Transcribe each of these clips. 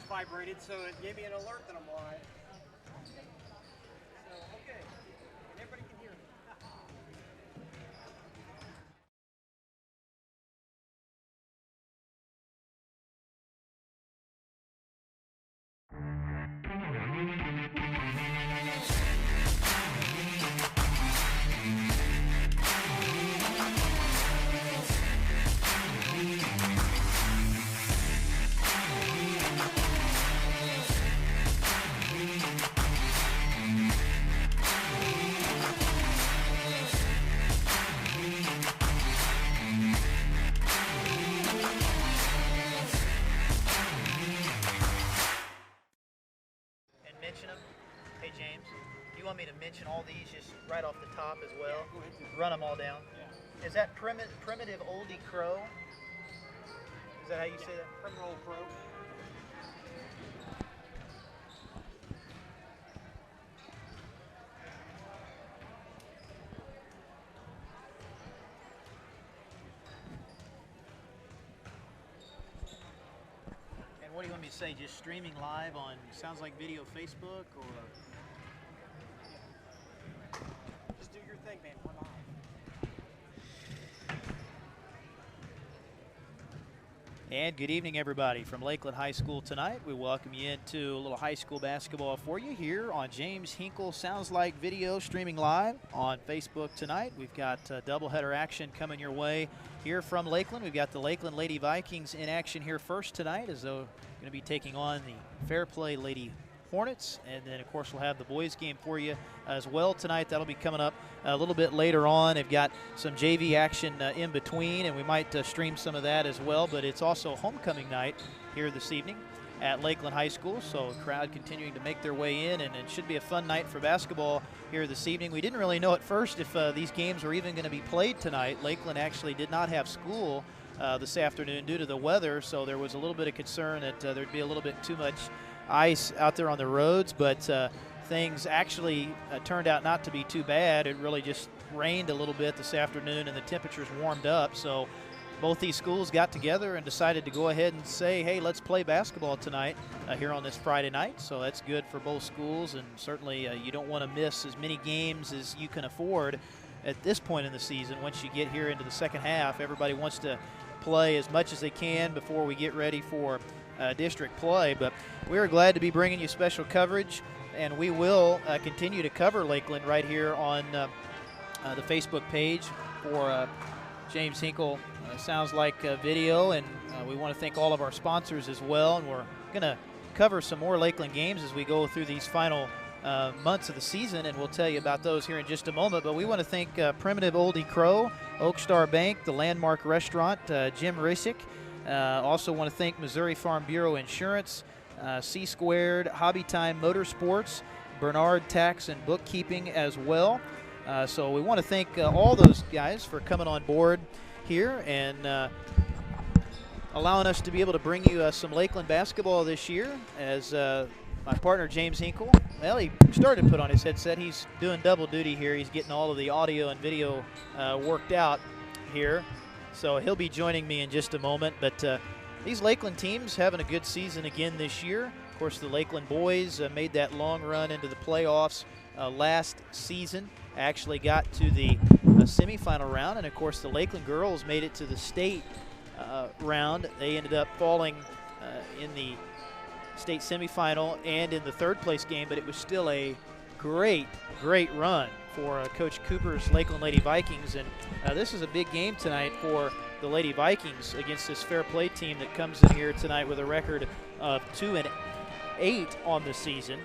vibrated, so it gave me an alert that I'm live. So, okay. And everybody can hear me. Mention them. Hey James, do you want me to mention all these just right off the top as well? Yeah, go ahead. Run them all down. Yeah. Is that primitive oldie crow? Is that how you say that? Primitive old crow. And what do you want me to say? Just streaming live on, sounds like video Facebook, or? Just do your thing, man. We're live. And good evening, everybody. From Lakeland High School tonight, we welcome you into a little high school basketball for you here on James Hinkle Sounds Like Video, streaming live on Facebook tonight. We've got doubleheader action coming your way here from Lakeland. We've got the Lakeland Lady Vikings in action here first tonight, as though going to be taking on the Fair Play Lady Hornets, and then of course we'll have the boys game for you as well tonight. That'll be coming up a little bit later on. They've got some JV action in between, and we might stream some of that as well. But it's also homecoming night here this evening at Lakeland High School, so a crowd continuing to make their way in, and it should be a fun night for basketball here this evening. We didn't really know at first if these games were even going to be played tonight. Lakeland actually did not have school this afternoon due to the weather, so there was a little bit of concern that there'd be a little bit too much ice out there on the roads, but things actually turned out not to be too bad. It really just rained a little bit this afternoon, and the temperatures warmed up, so both these schools got together and decided to go ahead and say, hey, let's play basketball tonight here on this Friday night. So that's good for both schools, and certainly you don't want to miss as many games as you can afford at this point in the season. Once you get here into the second half, everybody wants to play as much as they can before we get ready for district play. But we are glad to be bringing you special coverage, and we will continue to cover Lakeland right here on the Facebook page for James Hinkle Sounds Like Video, and we want to thank all of our sponsors as well, and we're going to cover some more Lakeland games as we go through these final months of the season, and we'll tell you about those here in just a moment. But we want to thank Primitive Oldie Crow, Oak Star Bank, the Landmark Restaurant, Jim Risick. Also want to thank Missouri Farm Bureau Insurance, C Squared, Hobby Time Motorsports, Bernard Tax and Bookkeeping as well. So we want to thank all those guys for coming on board here and allowing us to be able to bring you some Lakeland basketball this year. As my partner James Hinkle, well, he started to put on his headset. He's doing double duty here. He's getting all of the audio and video worked out here. So he'll be joining me in just a moment. But these Lakeland teams having a good season again this year. Of course, the Lakeland boys made that long run into the playoffs last season. Actually got to the semifinal round. And, of course, the Lakeland girls made it to the state round. They ended up falling in the state semifinal and in the third place game. But it was still a great run for Coach Cooper's Lakeland Lady Vikings. And this is a big game tonight for the Lady Vikings against this Fair Play team that comes in here tonight with a record of 2-8 on the season.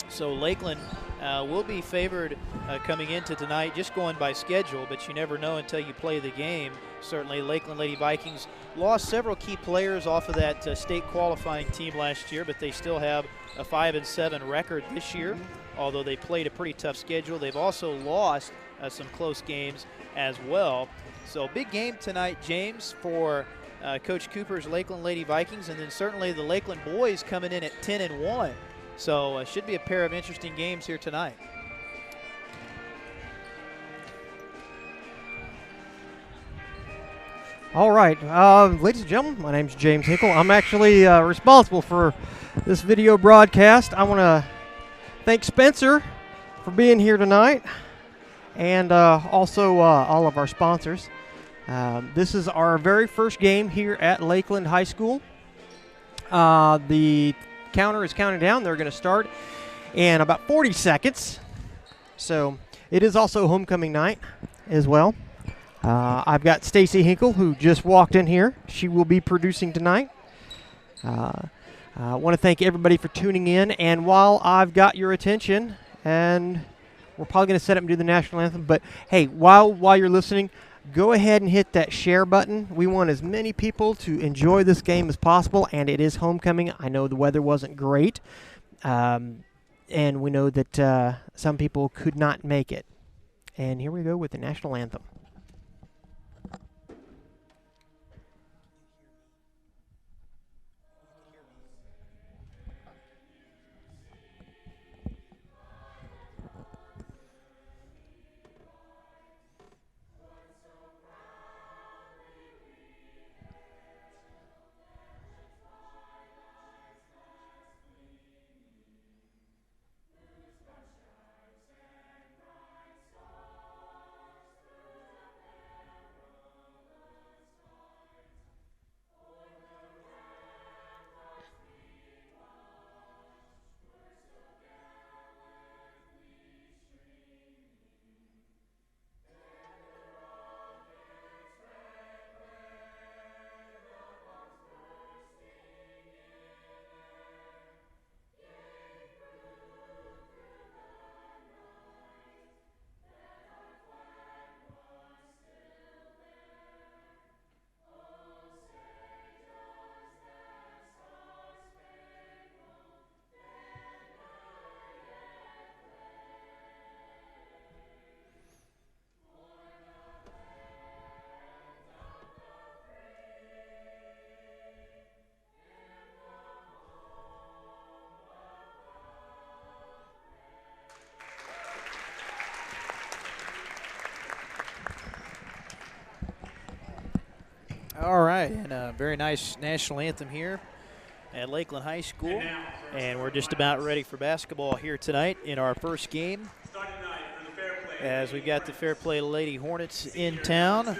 So Lakeland will be favored coming into tonight, just going by schedule, but you never know until you play the game. Certainly Lakeland Lady Vikings lost several key players off of that state qualifying team last year, but they still have a 5-7 record this year, although they played a pretty tough schedule. They've also lost some close games as well. So big game tonight, James, for Coach Cooper's Lakeland Lady Vikings, and then certainly the Lakeland boys coming in at 10-1. So should be a pair of interesting games here tonight. All right, ladies and gentlemen, my name's James Hinkle. I'm actually responsible for this video broadcast. I want to thank Spencer for being here tonight, and also all of our sponsors. This is our very first game here at Lakeland High School. The counter is counting down. They're going to start in about 40 seconds. So it is also homecoming night as well. I've got Stacy Hinkle, who just walked in here. She will be producing tonight. I want to thank everybody for tuning in. And while I've got your attention, and we're probably going to set up and do the national anthem, but hey, while you're listening, go ahead and hit that share button. We want as many people to enjoy this game as possible, and it is homecoming. I know the weather wasn't great, and we know that some people could not make it. And here we go with the national anthem. All right, and a very nice national anthem here at Lakeland High School. And we're just about ready for basketball here tonight in our first game, as we've got the Fair Play Lady Hornets in town.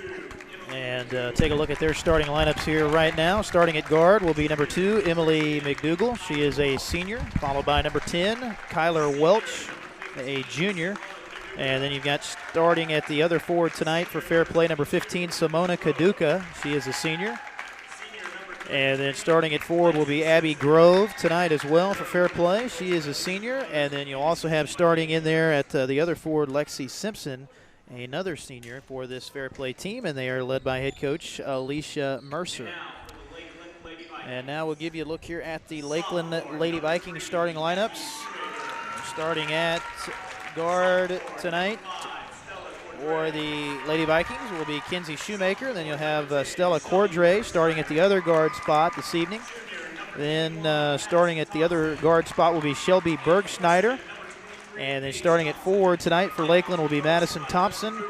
And take a look at their starting lineups here right now. Starting at guard will be number 2, Emily McDougal. She is a senior, followed by number 10, Kyler Welch, a junior. And then you've got starting at the other forward tonight for Fair Play, number 15, Simona Kaduka. She is a senior. And then starting at forward will be Abby Grove tonight as well for Fair Play. She is a senior. And then you'll also have starting in there at the other forward, Lexi Simpson, another senior for this Fair Play team. And they are led by head coach Alicia Mercer. And now we'll give you a look here at the Lakeland Lady Vikings starting lineups. Starting at guard tonight for the Lady Vikings will be Kinsey Shoemaker. Then you'll have Stella Cordray starting at the other guard spot this evening. Then starting at the other guard spot will be Shelby Bergschneider. And then starting at forward tonight for Lakeland will be Madison Thompson.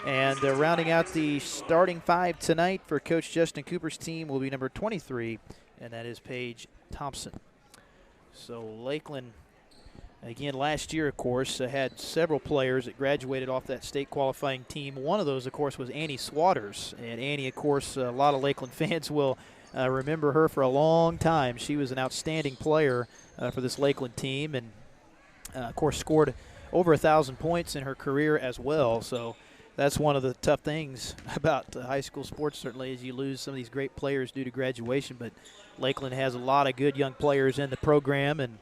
And rounding out the starting 5 tonight for Coach Justin Cooper's team will be number 23, and that is Paige Thompson. So Lakeland, again, last year, of course, had several players that graduated off that state qualifying team. One of those, of course, was Annie Swatters. And Annie, of course, a lot of Lakeland fans will remember her for a long time. She was an outstanding player for this Lakeland team, and, of course, scored over 1,000 points in her career as well. So that's one of the tough things about high school sports, certainly, is you lose some of these great players due to graduation. But Lakeland has a lot of good young players in the program, and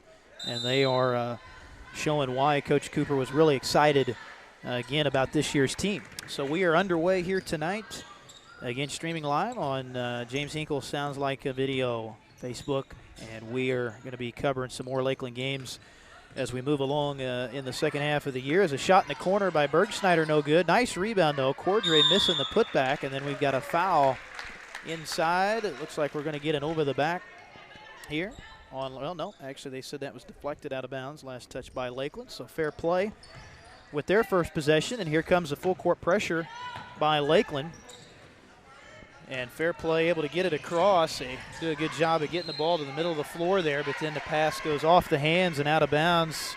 they are showing why Coach Cooper was really excited, again, about this year's team. So we are underway here tonight, again, streaming live on James Hinkle Sounds Like a Video Facebook, and we are going to be covering some more Lakeland games as we move along in the second half of the year. As a shot in the corner by Bergschneider, no good. Nice rebound, though. Cordray missing the putback, and then we've got a foul inside. It looks like we're going to get an over the back here. Well, no, actually they said that was deflected out of bounds. Last touch by Lakeland, so fair play with their first possession. And here comes a full court pressure by Lakeland. And Fair Play able to get it across. They do a good job of getting the ball to the middle of the floor there, but then the pass goes off the hands and out of bounds.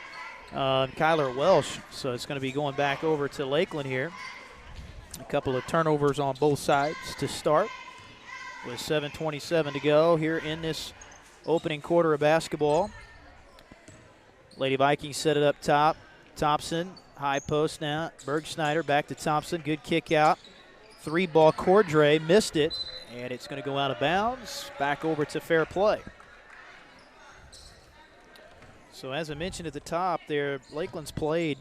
Kyler Welsh. So it's going to be going back over to Lakeland here. A couple of turnovers on both sides to start with 7:27 to go here in this opening quarter of basketball. Lady Vikings set it up top. Thompson, high post now. Bergschneider back to Thompson. Good kick out. 3-ball Cordray missed it, and it's going to go out of bounds. Back over to Fair Play. So as I mentioned at the top there, Lakeland's played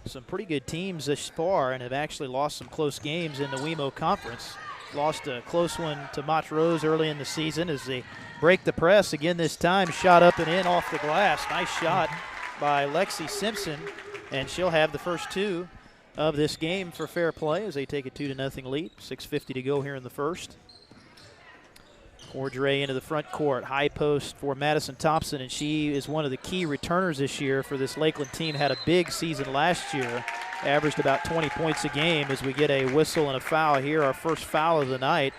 some pretty good teams this far and have actually lost some close games in the WeMo Conference. Lost a close one to Montrose early in the season as they break the press again this time. Shot up and in off the glass. Nice shot by Lexi Simpson, and she'll have the first two of this game for Fair Play as they take a 2-0 lead. 6:50 to go here in the first. Cordray into the front court. High post for Madison Thompson, and she is one of the key returners this year for this Lakeland team. Had a big season last year. Averaged about 20 points a game as we get a whistle and a foul here. Our first foul of the night.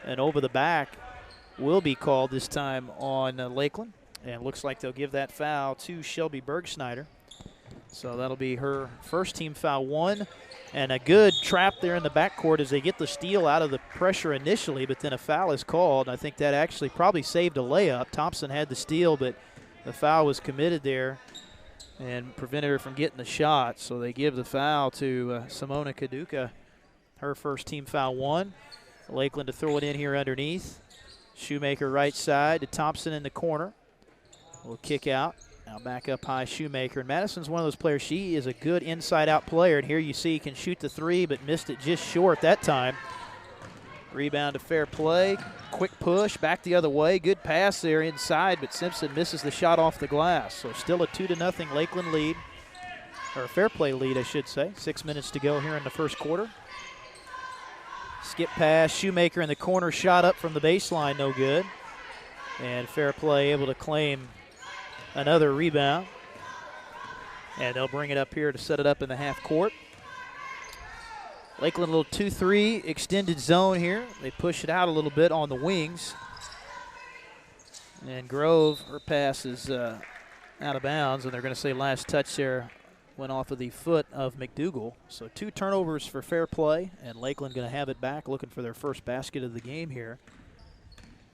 And over the back will be called this time on Lakeland. And looks like they'll give that foul to Shelby Bergschneider. So that'll be her first team foul, 1. And a good trap there in the backcourt as they get the steal out of the pressure initially, but then a foul is called. I think that actually probably saved a layup. Thompson had the steal, but the foul was committed there and prevented her from getting the shot. So they give the foul to Simona Kaduka, her first team foul, 1. Lakeland to throw it in here underneath. Shoemaker right side to Thompson in the corner. Will kick out. Now back up high, Shoemaker. And Madison's one of those players. She is a good inside-out player. And here you see can shoot the 3, but missed it just short that time. Rebound to Fair Play. Quick push back the other way. Good pass there inside, but Simpson misses the shot off the glass. So still a 2-0 Lakeland lead, or Fair Play lead, I should say. 6 minutes to go here in the first quarter. Skip pass. Shoemaker in the corner. Shot up from the baseline. No good. And Fair Play able to claim another rebound. And they'll bring it up here to set it up in the half court. Lakeland a little 2-3 extended zone here. They push it out a little bit on the wings. And Grove, her pass is out of bounds, and they're going to say last touch there went off of the foot of McDougal. So 2 turnovers for Fair Play, and Lakeland going to have it back, looking for their first basket of the game here.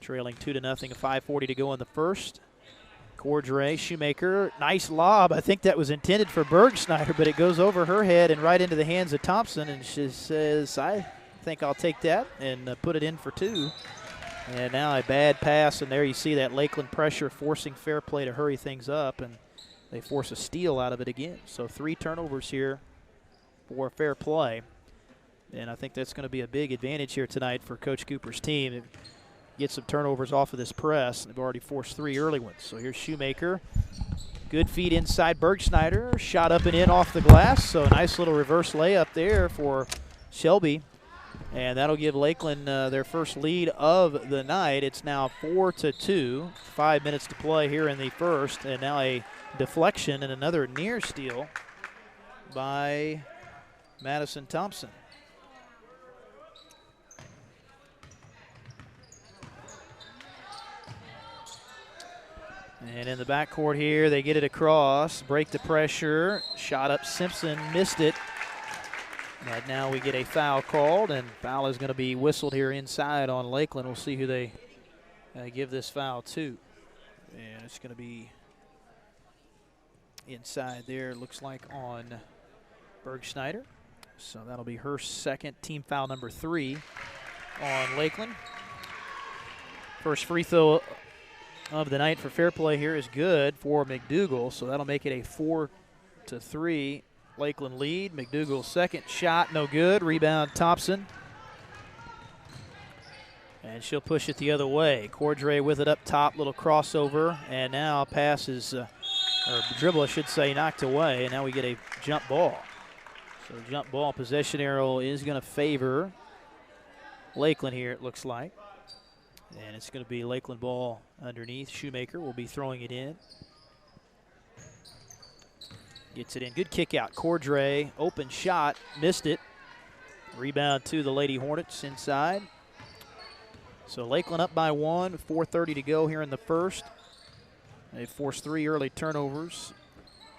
Trailing 2-0, 5:40 to go in the first. Cordray, Shoemaker, nice lob. I think that was intended for Bergschneider, but it goes over her head and right into the hands of Thompson, and she says, I think I'll take that, and put it in for 2. And now a bad pass, and there you see that Lakeland pressure forcing Fair Play to hurry things up, and they force a steal out of it again. So 3 turnovers here for Fair Play, and I think that's going to be a big advantage here tonight for Coach Cooper's team. Get some turnovers off of this press. They've already forced 3 early ones. So here's Shoemaker. Good feed inside Bergschneider. Shot up and in off the glass. So a nice little reverse layup there for Shelby. And that'll give Lakeland their first lead of the night. It's now 4-2. 5 minutes to play here in the first. And now a deflection and another near steal by Madison Thompson. And in the backcourt here, they get it across, break the pressure, shot up Simpson, missed it. But now we get a foul called, and foul is going to be whistled here inside on Lakeland. We'll see who they give this foul to. And it's going to be inside there, looks like on Bergschneider. So that'll be her second, team foul number 3 on Lakeland. First free throw of the night for Fair Play here is good for McDougal, so that'll make it a 4-3 Lakeland lead. McDougal's second shot, no good. Rebound Thompson. And she'll push it the other way. Cordray with it up top, little crossover, and now pass is, or dribble I should say, knocked away, and now we get a jump ball. So jump ball possession arrow is going to favor Lakeland here, it looks like. And it's going to be Lakeland ball underneath. Shoemaker will be throwing it in. Gets it in. Good kick out. Cordray, open shot, missed it. Rebound to the Lady Hornets inside. So Lakeland up by 1, 4:30 to go here in the first. They forced 3 early turnovers.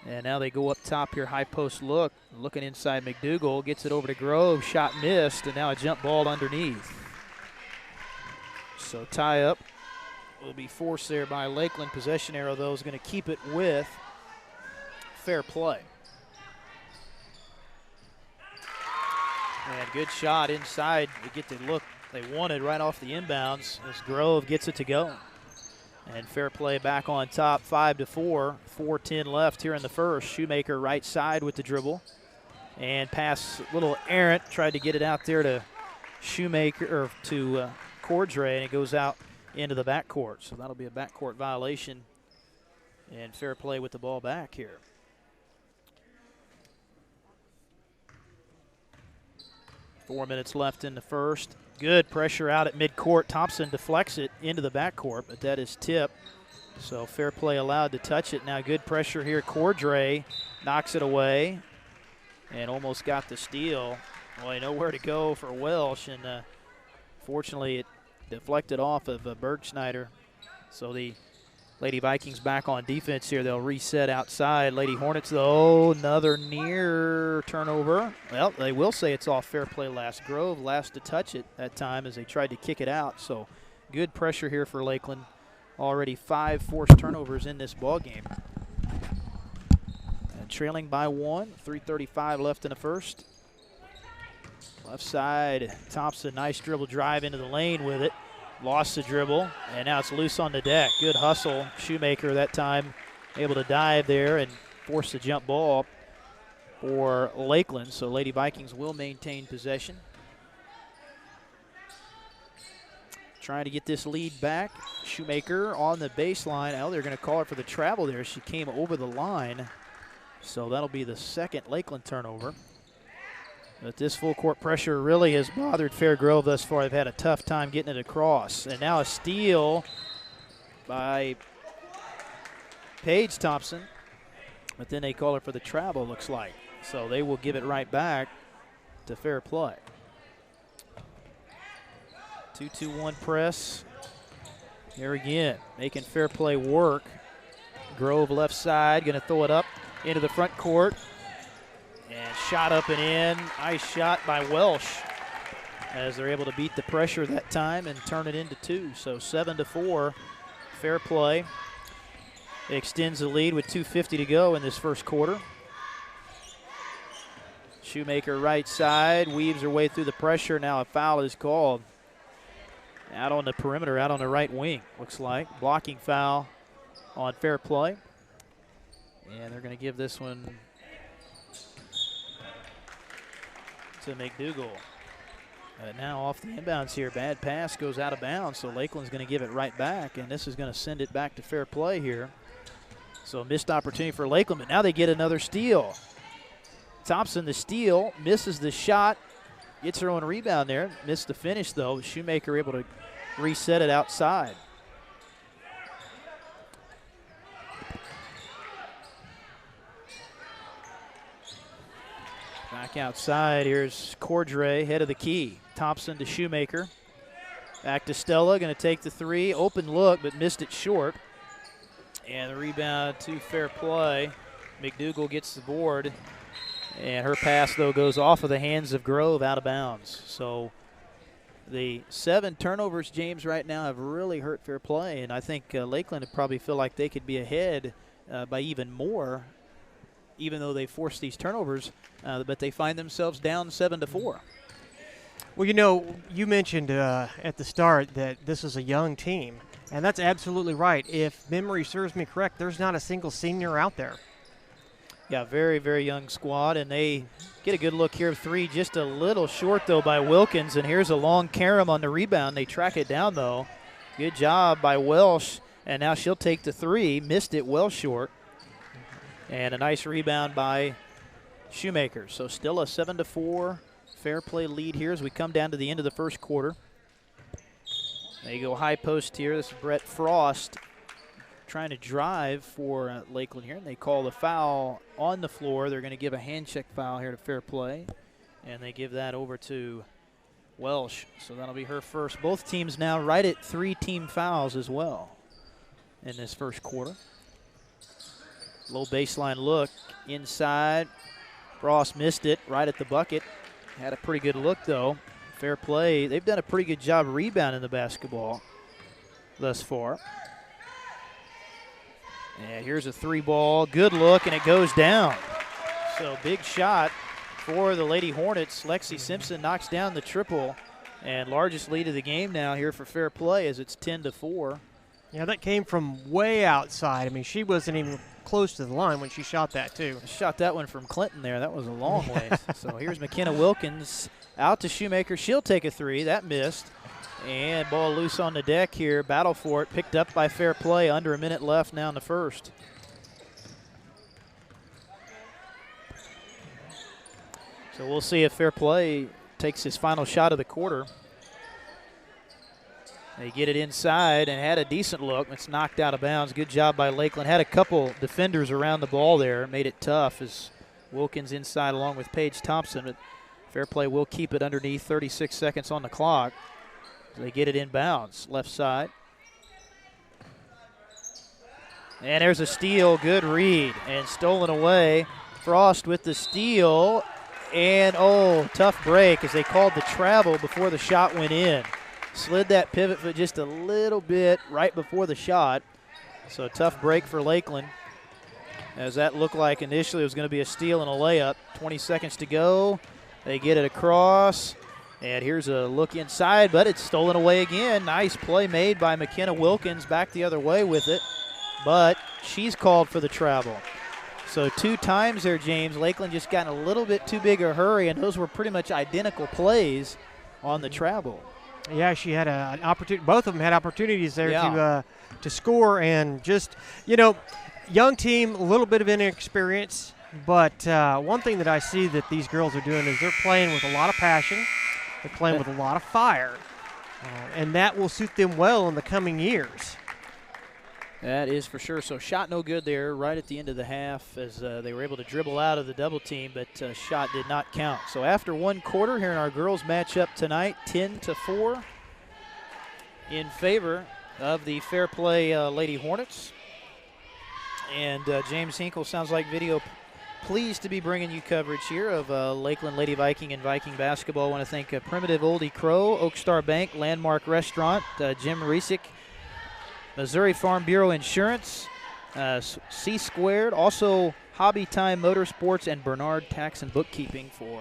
And now they go up top here, high post look. Looking inside, McDougal gets it over to Grove. Shot missed, and now a jump ball underneath. So tie up will be forced there by Lakeland. Possession arrow, though, is going to keep it with Fair Play. And good shot inside to get the look they wanted right off the inbounds as Grove gets it to go. And Fair Play back on top, 5-4, 4:10 left here in the first. Shoemaker right side with the dribble. And pass a little errant, tried to get it out there to Shoemaker, or to Cordray, and it goes out into the backcourt. So that'll be a backcourt violation. And Fair Play with the ball back here. Four minutes left in the first. Good pressure out at midcourt. Thompson deflects it into the backcourt, but that is tipped. So Fair Play allowed to touch it. Now good pressure here. Cordray knocks it away and almost got the steal. Boy, nowhere to go for Welsh, and fortunately it deflected off of Bergschneider. So the Lady Vikings back on defense here. They'll reset outside. Lady Hornets, though, another near turnover. Well, they will say it's off Fair Play last. Grove last to touch it that time as they tried to kick it out. So good pressure here for Lakeland. Already 5 forced turnovers in this ball game. And trailing by 1, 3:35 left in the first. Left side, Thompson, nice dribble drive into the lane with it. Lost the dribble, and now it's loose on the deck. Good hustle. Shoemaker that time able to dive there and force the jump ball for Lakeland. So Lady Vikings will maintain possession. Trying to get this lead back. Shoemaker on the baseline. Oh, they're going to call her for the travel there. She came over the line. So that'll be the second Lakeland turnover. But this full court pressure really has bothered Fairgrove thus far. They've had a tough time getting it across. And now a steal by Paige Thompson. But then they call her for the travel, looks like. So they will give it right back to Fair Play. 2-2-1 press. Here again, making Fair Play work. Grove left side, going to throw it up into the front court. And shot up and in. Nice shot by Welsh as they're able to beat the pressure that time and turn it into 2. So 7-4, Fair Play extends the lead with 2:50 to go in this first quarter. Shoemaker right side, weaves her way through the pressure. Now a foul is called. Out on the perimeter, out on the right wing, looks like. Blocking foul on Fair Play. And they're going to give this one to McDougal. Now off the inbounds here. Bad pass goes out of bounds, so Lakeland's going to give it right back, and this is going to send it back to Fair Play here. So a missed opportunity for Lakeland, but now they get another steal. Thompson, the steal, misses the shot, gets her own rebound there. Missed the finish, though. Shoemaker able to reset it outside. Back outside, here's Cordray, head of the key. Thompson to Shoemaker. Back to Stella, going to take the 3. Open look, but missed it short. And the rebound to Fair Play. McDougal gets the board. And her pass, though, goes off of the hands of Grove out of bounds. So the 7 turnovers, James, right now have really hurt Fair Play. And I think Lakeland would probably feel like they could be ahead by even more, even though they forced these turnovers, but they find themselves down 7-4. Well, you know, you mentioned at the start that this is a young team, and that's absolutely right. If memory serves me correct, there's not a single senior out there. Yeah, very, very young squad, and they get a good look here of 3, just a little short, though, by Wilkins, and here's a long carom on the rebound. They track it down, though. Good job by Welsh, and now she'll take the 3, missed it well short. And a nice rebound by Shoemaker. So still a 7-4 Fair Play lead here as we come down to the end of the first quarter. They go high post here. This is Brett Frost trying to drive for Lakeland here. And they call the foul on the floor. They're going to give a hand check foul here to Fair Play. And they give that over to Welsh. So that'll be her first. Both teams now right at 3 team fouls as well in this first quarter. Low baseline look inside. Frost missed it right at the bucket. Had a pretty good look, though. Fair Play. They've done a pretty good job rebounding the basketball thus far. And here's a 3-ball. Good look, and it goes down. So big shot for the Lady Hornets. Lexi Simpson knocks down the triple, and largest lead of the game now here for Fair Play as it's 10-4. Yeah, that came from way outside. I mean, she wasn't even close to the line when she shot that, too. Shot that one from Clinton there. That was a long way. So here's McKenna Wilkins out to Shoemaker. She'll take a 3. That missed. And ball loose on the deck here. Battle for it. Picked up by Fair Play. Under a minute left now in the first. So we'll see if Fair Play takes his final shot of the quarter. They get it inside and had a decent look. It's knocked out of bounds. Good job by Lakeland. Had a couple defenders around the ball there. Made it tough as Wilkins inside along with Paige Thompson. But Fair Play will keep it underneath. 36 seconds on the clock. They get it inbounds, left side. And there's a steal. Good read. And stolen away. Frost with the steal. And, tough break as they called the travel before the shot went in. Slid that pivot foot just a little bit right before the shot. So a tough break for Lakeland, as that looked like initially it was going to be a steal and a layup. 20 seconds to go. They get it across. And here's a look inside, but it's stolen away again. Nice play made by McKenna Wilkins, back the other way with it. But she's called for the travel. So 2 times there, James. Lakeland just got in a little bit too big a hurry, and those were pretty much identical plays on the travel. Yeah, she had an opportunity. Both of them had opportunities there to score, and just, young team, a little bit of inexperience. But one thing that I see that these girls are doing is they're playing with a lot of passion. They're playing with a lot of fire, and that will suit them well in the coming years. That is for sure. So shot no good there right at the end of the half as they were able to dribble out of the double team, but shot did not count. So after 1 quarter here in our girls matchup tonight, 10-4 in favor of the Fair Play Lady Hornets. And James Hinkle, Sounds Like Video, pleased to be bringing you coverage here of Lakeland Lady Viking and Viking basketball. I want to thank Primitive Oldie Crow, Oak Star Bank, Landmark Restaurant, Jim Resick, Missouri Farm Bureau Insurance, C Squared, also Hobby Time Motorsports, and Bernard Tax and Bookkeeping for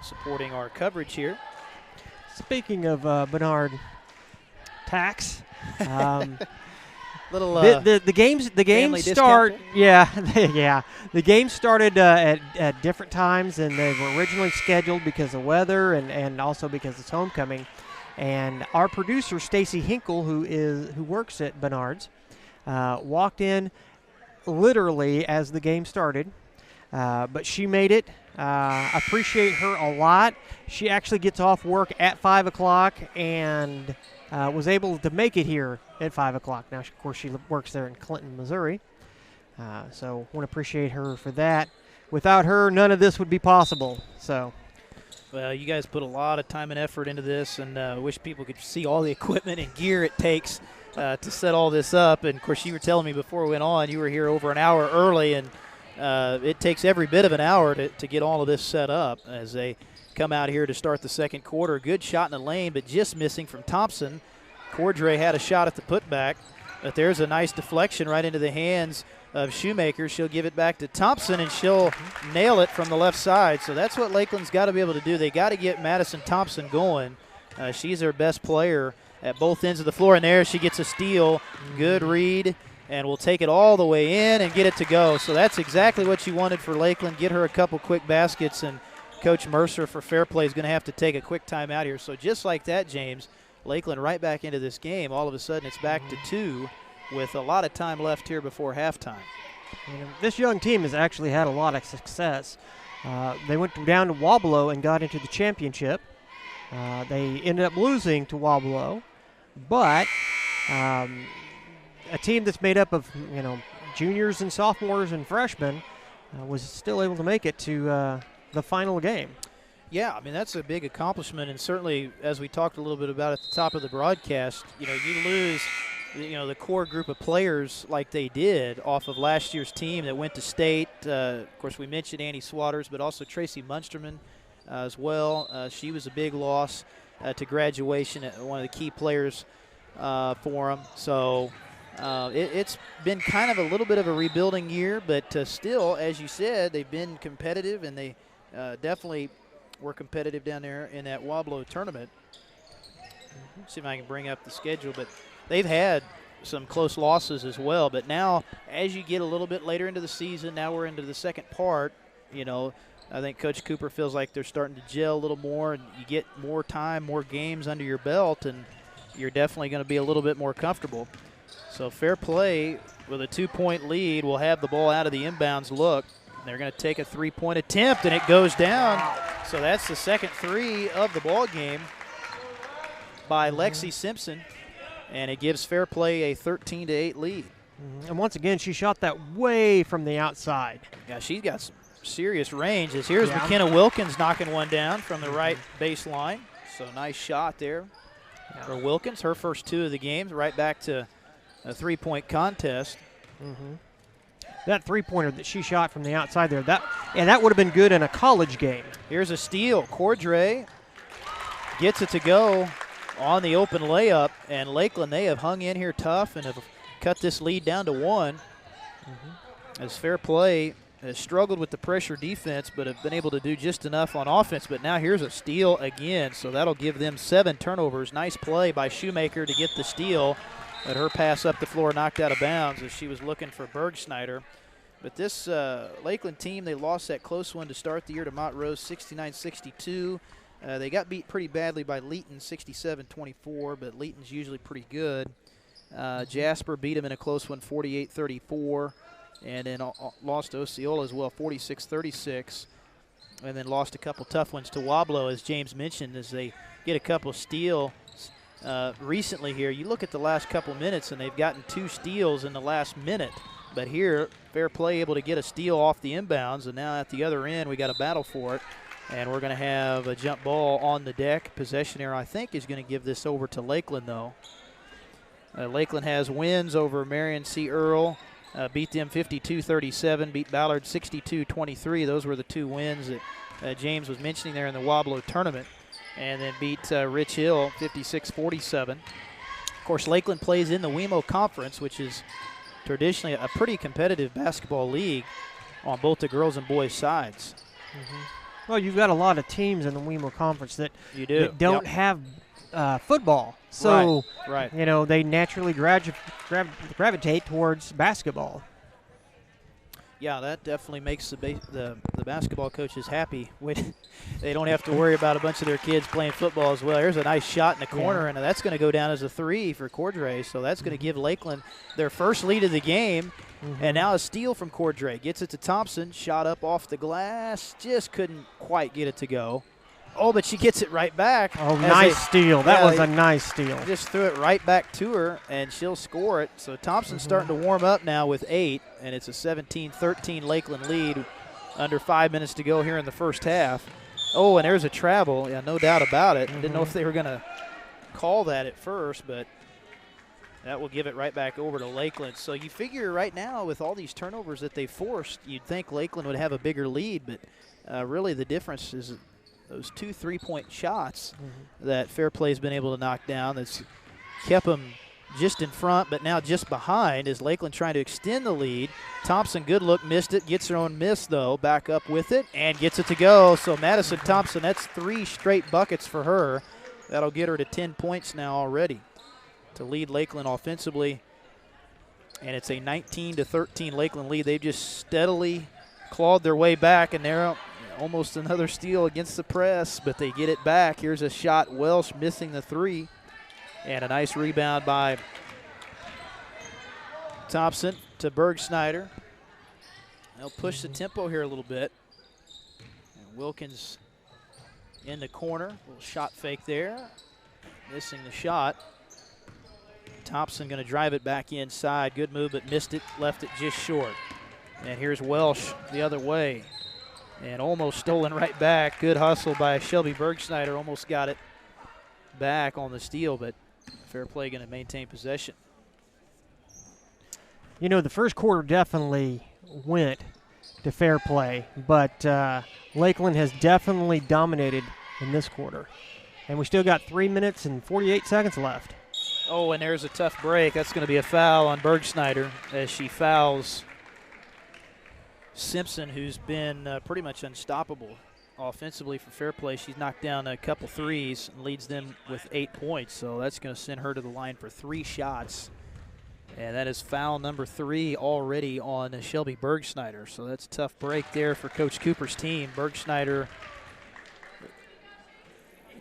supporting our coverage here. Speaking of Bernard Tax, little the games start. Yeah. The games started at different times, and they were originally scheduled because of weather and also because it's homecoming. And our producer Stacy Hinkle, who works at Bernard's, walked in literally as the game started, but she made it. Appreciate her a lot. She actually gets off work at 5 o'clock and was able to make it here at 5 o'clock. Now, of course, she works there in Clinton, Missouri. So want to appreciate her for that. Without her, none of this would be possible. So. Well, you guys put a lot of time and effort into this, and wish people could see all the equipment and gear it takes to set all this up. And, of course, you were telling me before we went on, you were here over an hour early, and it takes every bit of an hour to get all of this set up as they come out here to start the second quarter. Good shot in the lane, but just missing from Thompson. Cordray had a shot at the putback, but there's a nice deflection right into the hands of Shoemaker. She'll give it back to Thompson, and she'll nail it from the left side. So that's what Lakeland's got to be able to do. They got to get Madison Thompson going. She's their best player at both ends of the floor, and there she gets a steal. Good read, and will take it all the way in and get it to go. So that's exactly what you wanted for Lakeland. Get her a couple quick baskets, and Coach Mercer for Fair Play is going to have to take a quick time out here. So just like that, James, Lakeland right back into this game. All of a sudden it's back to 2 with a lot of time left here before halftime. This young team has actually had a lot of success. They went down to Wabalo and got into the championship. They ended up losing to Wabalo, but a team that's made up of juniors and sophomores and freshmen was still able to make it to the final game. Yeah, I mean, that's a big accomplishment, and certainly, as we talked a little bit about at the top of the broadcast, you lose, the core group of players like they did off of last year's team that went to state. Of course, we mentioned Annie Swatters, but also Tracy Munsterman as well. She was a big loss to graduation, one of the key players for them. So it's been kind of a little bit of a rebuilding year, but still, as you said, they've been competitive, and they definitely – were competitive down there in that Wablo tournament. See if I can bring up the schedule, but they've had some close losses as well. But now, as you get a little bit later into the season, now we're into the second part, I think Coach Cooper feels like they're starting to gel a little more, and you get more time, more games under your belt, and you're definitely going to be a little bit more comfortable. So Fair Play with a 2-point lead will have the ball out of the inbounds look. They're going to take a 3-point attempt, and it goes down. Wow. So that's the second three of the ball game by Lexi Simpson, and it gives Fair Play a 13-8 lead. And once again, she shot that way from the outside. Yeah, she's got some serious range. Here's McKenna Wilkins knocking one down from the right baseline. So nice shot there for Wilkins. Her first two of the games, right back to a 3-point contest. That three-pointer that she shot from the outside there, that would have been good in a college game. Here's a steal. Cordray gets it to go on the open layup, and Lakeland, they have hung in here tough and have cut this lead down to 1. As Fair Play has struggled with the pressure defense, but have been able to do just enough on offense. But now here's a steal again, so that'll give them 7 turnovers. Nice play by Shoemaker to get the steal. But her pass up the floor knocked out of bounds as she was looking for Bergschneider. But this Lakeland team, they lost that close one to start the year to Montrose, 69-62. They got beat pretty badly by Leeton, 67-24, but Leeton's usually pretty good. Jasper beat them in a close one, 48-34, and then lost to Osceola as well, 46-36. And then lost a couple tough ones to Wablo, as James mentioned, as they get a couple steals. Recently here, you look at the last couple minutes, and they've gotten 2 steals in the last minute. But here, Fair Play able to get a steal off the inbounds, and now at the other end, we got a battle for it. And we're going to have a jump ball on the deck. Possession error, I think, is going to give this over to Lakeland, though. Lakeland has wins over Marion C. Earl. Beat them 52-37, beat Ballard 62-23. Those were the 2 wins that James was mentioning there in the Wablo tournament. And then beat Rich Hill 56-47. Of course, Lakeland plays in the WeMo Conference, which is traditionally a pretty competitive basketball league on both the girls and boys sides. Well, you've got a lot of teams in the WeMo Conference that don't have football. So, they naturally gravitate towards basketball. Yeah, that definitely makes the basketball coaches happy when they don't have to worry about a bunch of their kids playing football as well. There's a nice shot in the corner, and that's going to go down as a 3 for Cordray. So that's going to give Lakeland their first lead of the game. And now a steal from Cordray. Gets it to Thompson, shot up off the glass, just couldn't quite get it to go. Oh, but she gets it right back. Oh, nice steal. That was a nice steal. Just threw it right back to her, and she'll score it. So Thompson's starting to warm up now with 8, and it's a 17-13 Lakeland lead. Under 5 minutes to go here in the first half. Oh, and there's a travel. Yeah, no doubt about it. Didn't know if they were going to call that at first, but that will give it right back over to Lakeland. So you figure right now with all these turnovers that they forced, you'd think Lakeland would have a bigger lead, but really the difference is those 2 3-point shots that Fair Play's been able to knock down. That's kept them just in front, but now just behind is Lakeland trying to extend the lead. Thompson, good look, missed it. Gets her own miss, though. Back up with it and gets it to go. So Madison Thompson, that's 3 straight buckets for her. That'll get her to 10 points now already to lead Lakeland offensively. And it's a 19-13 Lakeland lead. They've just steadily clawed their way back, and they're almost another steal against the press, but they get it back. Here's a shot. Welsh missing the 3. And a nice rebound by Thompson to Bergschneider. They'll push the tempo here a little bit. And Wilkins in the corner. A little shot fake there. Missing the shot. Thompson going to drive it back inside. Good move, but missed it. Left it just short. And here's Welsh the other way. And almost stolen right back. Good hustle by Shelby Bergschneider. Almost got it back on the steal, but Fair Play going to maintain possession. You know, the first quarter definitely went to Fair Play, but Lakeland has definitely dominated in this quarter. And we still got 3 minutes and 48 seconds left. Oh, and there's a tough break. That's going to be a foul on Bergschneider as she fouls Simpson, who's been pretty much unstoppable offensively for Fair Play. She's knocked down a couple threes and leads them with 8 points. So that's going to send her to the line for 3 shots. And that is foul number 3 already on Shelby Bergschneider. So that's a tough break there for Coach Cooper's team. Bergschneider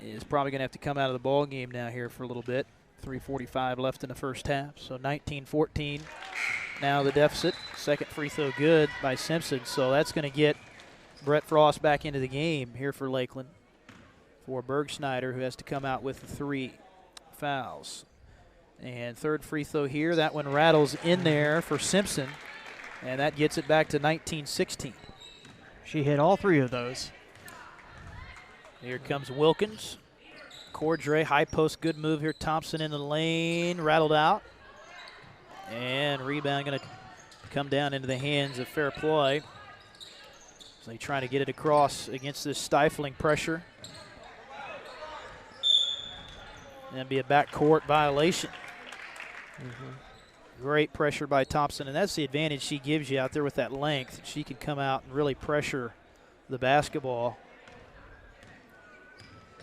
is probably going to have to come out of the ball game now here for a little bit. 3:45 left in the first half. So 19-14 now the deficit. Second free throw good by Simpson. So that's going to get Brett Frost back into the game here for Lakeland for Bergschneider, who has to come out with 3 fouls. And third free throw here. That one rattles in there for Simpson, and that gets it back to 19-16. She hit all 3 of those. Here comes Wilkins. Cordray, high post, good move here. Thompson in the lane, rattled out. And rebound going to come down into the hands of Fair Play. So they trying to get it across against this stifling pressure. And be a backcourt violation. Great pressure by Thompson, and that's the advantage she gives you out there with that length. She can come out and really pressure the basketball.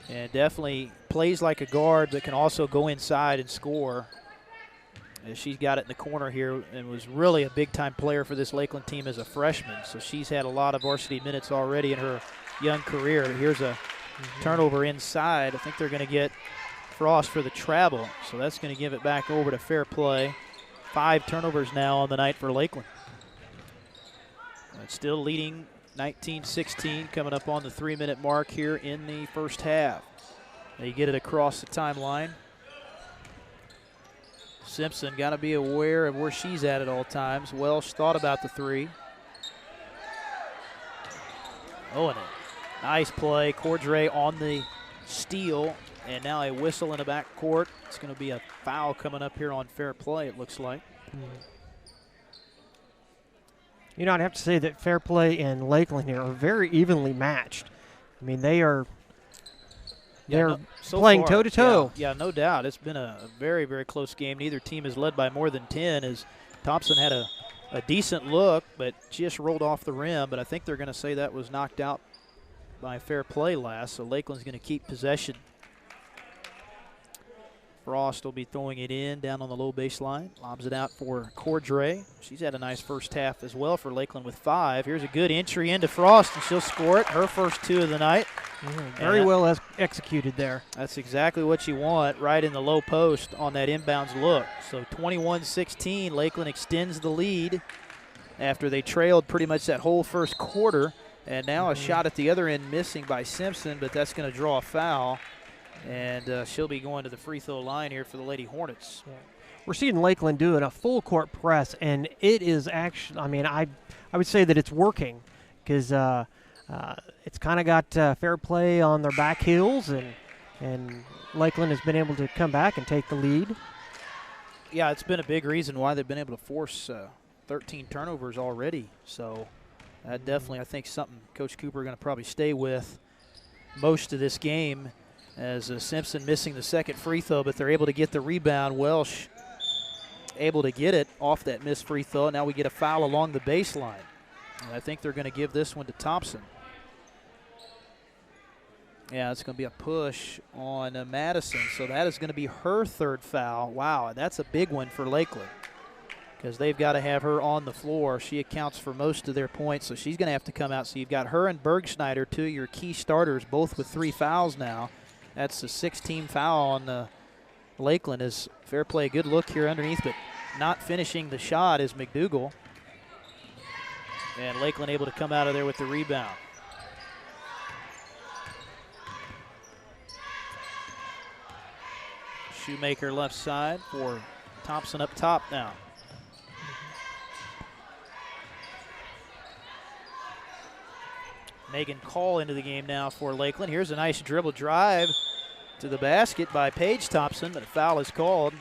And definitely plays like a guard, but can also go inside and score. As she's got it in the corner here and was really a big-time player for this Lakeland team as a freshman. So she's had a lot of varsity minutes already in her young career. Here's a turnover inside. I think they're going to get Frost for the travel. So that's going to give it back over to Fair Play. 5 turnovers now on the night for Lakeland. It's still leading 19-16, coming up on the 3-minute mark here in the first half. They get it across the timeline. Simpson got to be aware of where she's at all times. Welsh thought about the 3. Oh, and a nice play. Cordray on the steal, and now a whistle in the back court. It's going to be a foul coming up here on Fair Play, it looks like. You know, I'd have to say that Fair Play and Lakeland here are very evenly matched. I mean, they're playing toe-to-toe. Yeah, no doubt. It's been a very, very close game. Neither team is led by more than 10 as Thompson had a decent look, but just rolled off the rim. But I think they're going to say that was knocked out by Fair Play last, so Lakeland's going to keep possession. Frost will be throwing it in down on the low baseline. Lobs it out for Cordray. She's had a nice first half as well for Lakeland with 5. Here's a good entry into Frost, and she'll score it. Her first 2 of the night. Very well executed there. That's exactly what you want, right in the low post on that inbounds look. So 21-16, Lakeland extends the lead after they trailed pretty much that whole first quarter. And now a shot at the other end missing by Simpson, but that's going to draw a foul. And she'll be going to the free throw line here for the Lady Hornets. Yeah. We're seeing Lakeland doing a full court press, and it is actually, I mean, I would say that it's working because it's kind of got Fair Play on their back heels, and Lakeland has been able to come back and take the lead. Yeah, it's been a big reason why they've been able to force 13 turnovers already. So that definitely, I think, something Coach Cooper going to probably stay with most of this game. As Simpson missing the second free throw, but they're able to get the rebound. Welsh able to get it off that missed free throw. Now we get a foul along the baseline. And I think they're going to give this one to Thompson. Yeah, it's going to be a push on Madison. So that is going to be her 3rd foul. Wow, that's a big one for Lakeland because they've got to have her on the floor. She accounts for most of their points, so she's going to have to come out. So you've got her and Bergschneider, 2 of your key starters, both with 3 fouls now. That's the 16th foul on Lakeland. As Fair Play, good look here underneath, but not finishing the shot is McDougal. And Lakeland able to come out of there with the rebound. Shoemaker left side for Thompson up top now. Megan Call into the game now for Lakeland. Here's a nice dribble drive to the basket by Paige Thompson, but a foul is called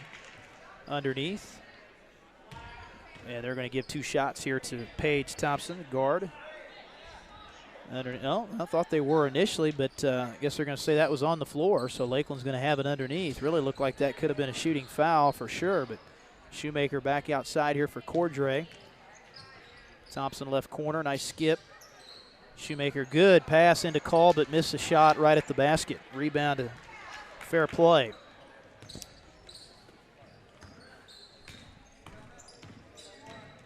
underneath. And they're going to give 2 shots here to Paige Thompson, guard. Oh, I thought they were initially, but I guess they're going to say that was on the floor, so Lakeland's going to have it underneath. Really looked like that could have been a shooting foul for sure, but Shoemaker back outside here for Cordray. Thompson left corner, nice skip. Shoemaker, good pass into Call, but missed a shot right at the basket. Rebound to Fair Play.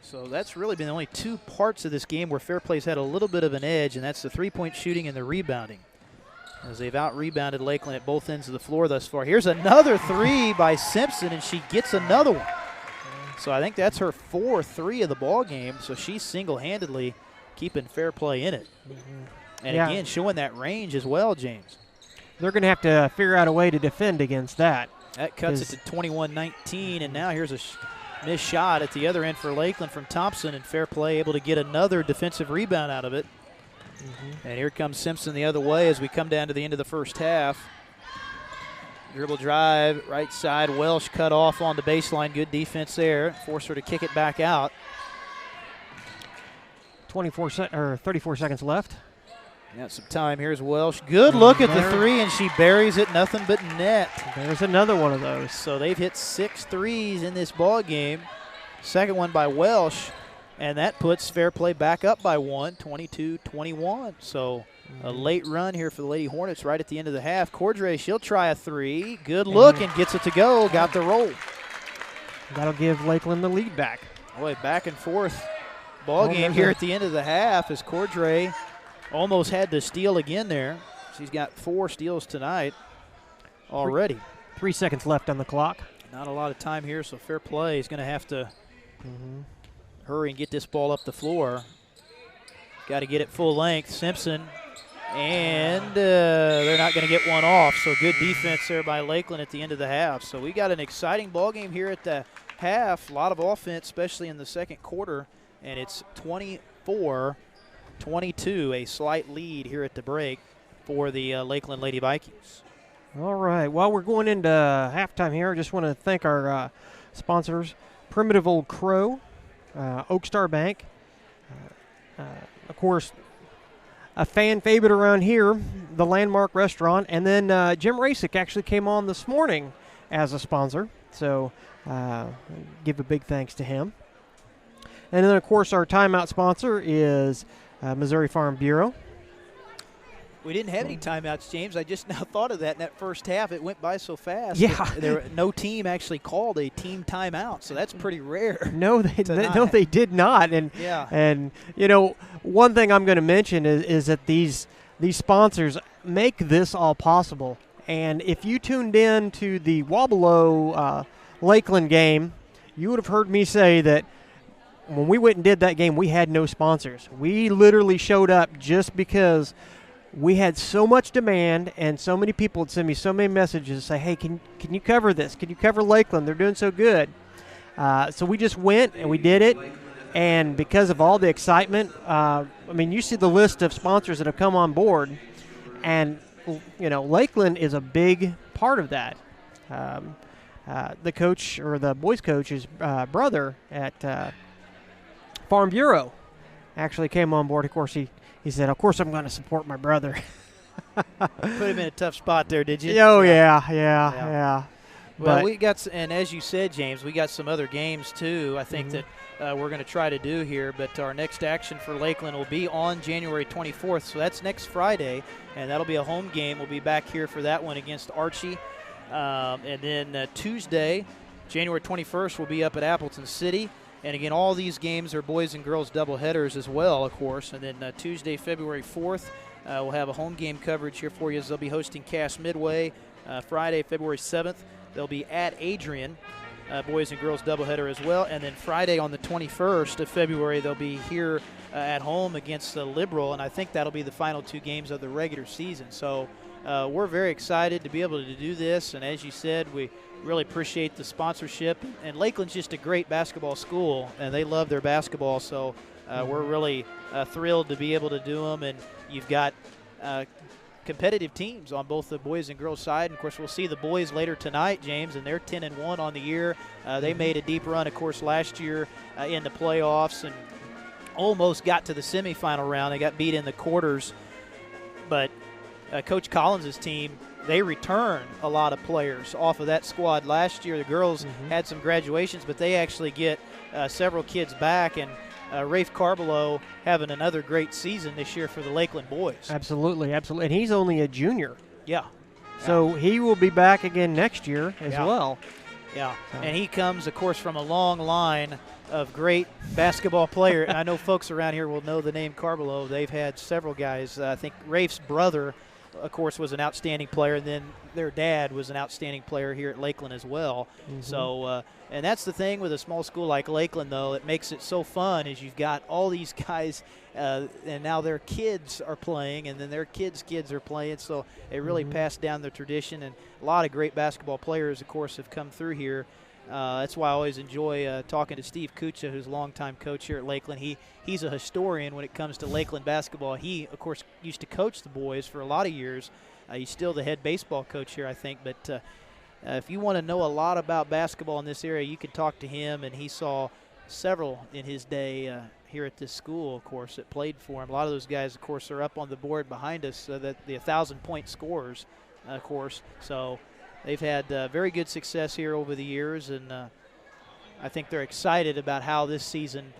So that's really been the only 2 parts of this game where Fair Play's had a little bit of an edge, and that's the 3-point shooting and the rebounding, as they've out-rebounded Lakeland at both ends of the floor thus far. Here's another 3 by Simpson, and she gets another one. So I think that's her 4th 3 of the ball game, so she's single-handedly keeping Fair Play in it. And again, showing that range as well, James. They're going to have to figure out a way to defend against that. That cuts it to 21-19, and now here's a missed shot at the other end for Lakeland from Thompson, and Fair Play able to get another defensive rebound out of it. And here comes Simpson the other way as we come down to the end of the first half. Dribble drive, right side, Welsh cut off on the baseline. Good defense there. Force her to kick it back out. 34 seconds left. Got some time. Here's Welsh. Good look at the 3, and she buries it, nothing but net. There's another one of those. So they've hit 6 threes in this ball game. Second one by Welsh, and that puts Fair Play back up by 1, 22-21. So a late run here for the Lady Hornets right at the end of the half. Cordray, she'll try a 3. Good look and gets it to go. Got the roll. That'll give Lakeland the lead back. Boy, back and forth ball game here at the end of the half as Cordray almost had to steal again there. She's got 4 steals tonight already. 3 seconds left on the clock. Not a lot of time here, so Fair Play is going to have to hurry and get this ball up the floor. Got to get it full length. Simpson, and they're not going to get one off, so good defense there by Lakeland at the end of the half. So we got an exciting ball game here at the half. A lot of offense, especially in the second quarter, and it's 24-22, a slight lead here at the break for the Lakeland Lady Vikings. All right. While we're going into halftime here, I just want to thank our sponsors, Primitive Old Crow, Oak Star Bank, of course, a fan favorite around here, the Landmark Restaurant, and then Jim Rasick actually came on this morning as a sponsor, so give a big thanks to him. And then, of course, our timeout sponsor is Missouri Farm Bureau. We didn't have any timeouts, James. I just now thought of that in that first half. It went by so fast. Yeah. No team actually called a team timeout, so that's pretty rare. No, they did not. And and you know, one thing I'm going to mention is that these sponsors make this all possible. And if you tuned in to the Wabalo Lakeland game, you would have heard me say that when we went and did that game, we had no sponsors. We literally showed up just because we had so much demand, and so many people would send me so many messages say, hey, can you cover this? Can you cover Lakeland? They're doing so good. So we just went and we did it, and because of all the excitement, I mean, you see the list of sponsors that have come on board, and, you know, Lakeland is a big part of that. The coach, or the boys coach's brother at Farm Bureau actually came on board. Of course, he said, of course I'm going to support my brother. Put him in a tough spot there, did you? Oh, yeah. Well, we got, and as you said, James, we got some other games too, I think that we're going to try to do here. But our next action for Lakeland will be on January 24th, so that's next Friday, and that'll be a home game. We'll be back here for that one against Archie. And then Tuesday, January 21st, we'll be up at Appleton City. And, again, all these games are boys and girls doubleheaders as well, of course. And then Tuesday, February 4th, we'll have a home game coverage here for you as they'll be hosting Cass Midway. Friday, February 7th, they'll be at Adrian, boys and girls doubleheader as well. And then Friday on the 21st of February, they'll be here at home against the Liberal. And I think that'll be the final 2 games of the regular season. So we're very excited to be able to do this. And as you said, we really appreciate the sponsorship. And Lakeland's just a great basketball school, and they love their basketball. So we're really thrilled to be able to do them. And you've got competitive teams on both the boys and girls side. And of course, we'll see the boys later tonight, James, and they're 10-1 on the year. They made a deep run, of course, last year in the playoffs and almost got to the semifinal round. They got beat in the quarters, but Coach Collins' team, they returned a lot of players off of that squad last year. The girls had some graduations, but they actually get several kids back, and Rafe Carbelo having another great season this year for the Lakeland boys. Absolutely, absolutely. And he's only a junior. Yeah. So he will be back again next year as well. Yeah, and he comes, of course, from a long line of great basketball player. And I know folks around here will know the name Carbelo. They've had several guys. I think Rafe's brother, of course, was an outstanding player, and then their dad was an outstanding player here at Lakeland as well. So, and that's the thing with a small school like Lakeland, though. It makes it so fun is you've got all these guys, and now their kids are playing, and then their kids' kids are playing. So it really passed down the tradition, and a lot of great basketball players, of course, have come through here. That's why I always enjoy talking to Steve Kucha, who's a longtime coach here at Lakeland. He's a historian when it comes to Lakeland basketball. He, of course, used to coach the boys for a lot of years. He's still the head baseball coach here, I think. But if you want to know a lot about basketball in this area, you can talk to him, and he saw several in his day here at this school, of course, that played for him. A lot of those guys, of course, are up on the board behind us, that the 1,000-point scorers, of course. So they've had very good success here over the years, and I think they're excited about how this season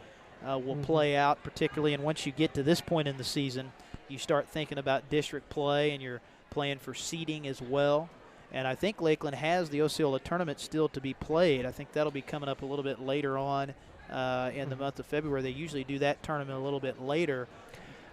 will play out, particularly. And once you get to this point in the season, you start thinking about district play, and you're playing for seeding as well. And I think Lakeland has the Osceola tournament still to be played. I think that'll be coming up a little bit later on in the month of February. They usually do that tournament a little bit later.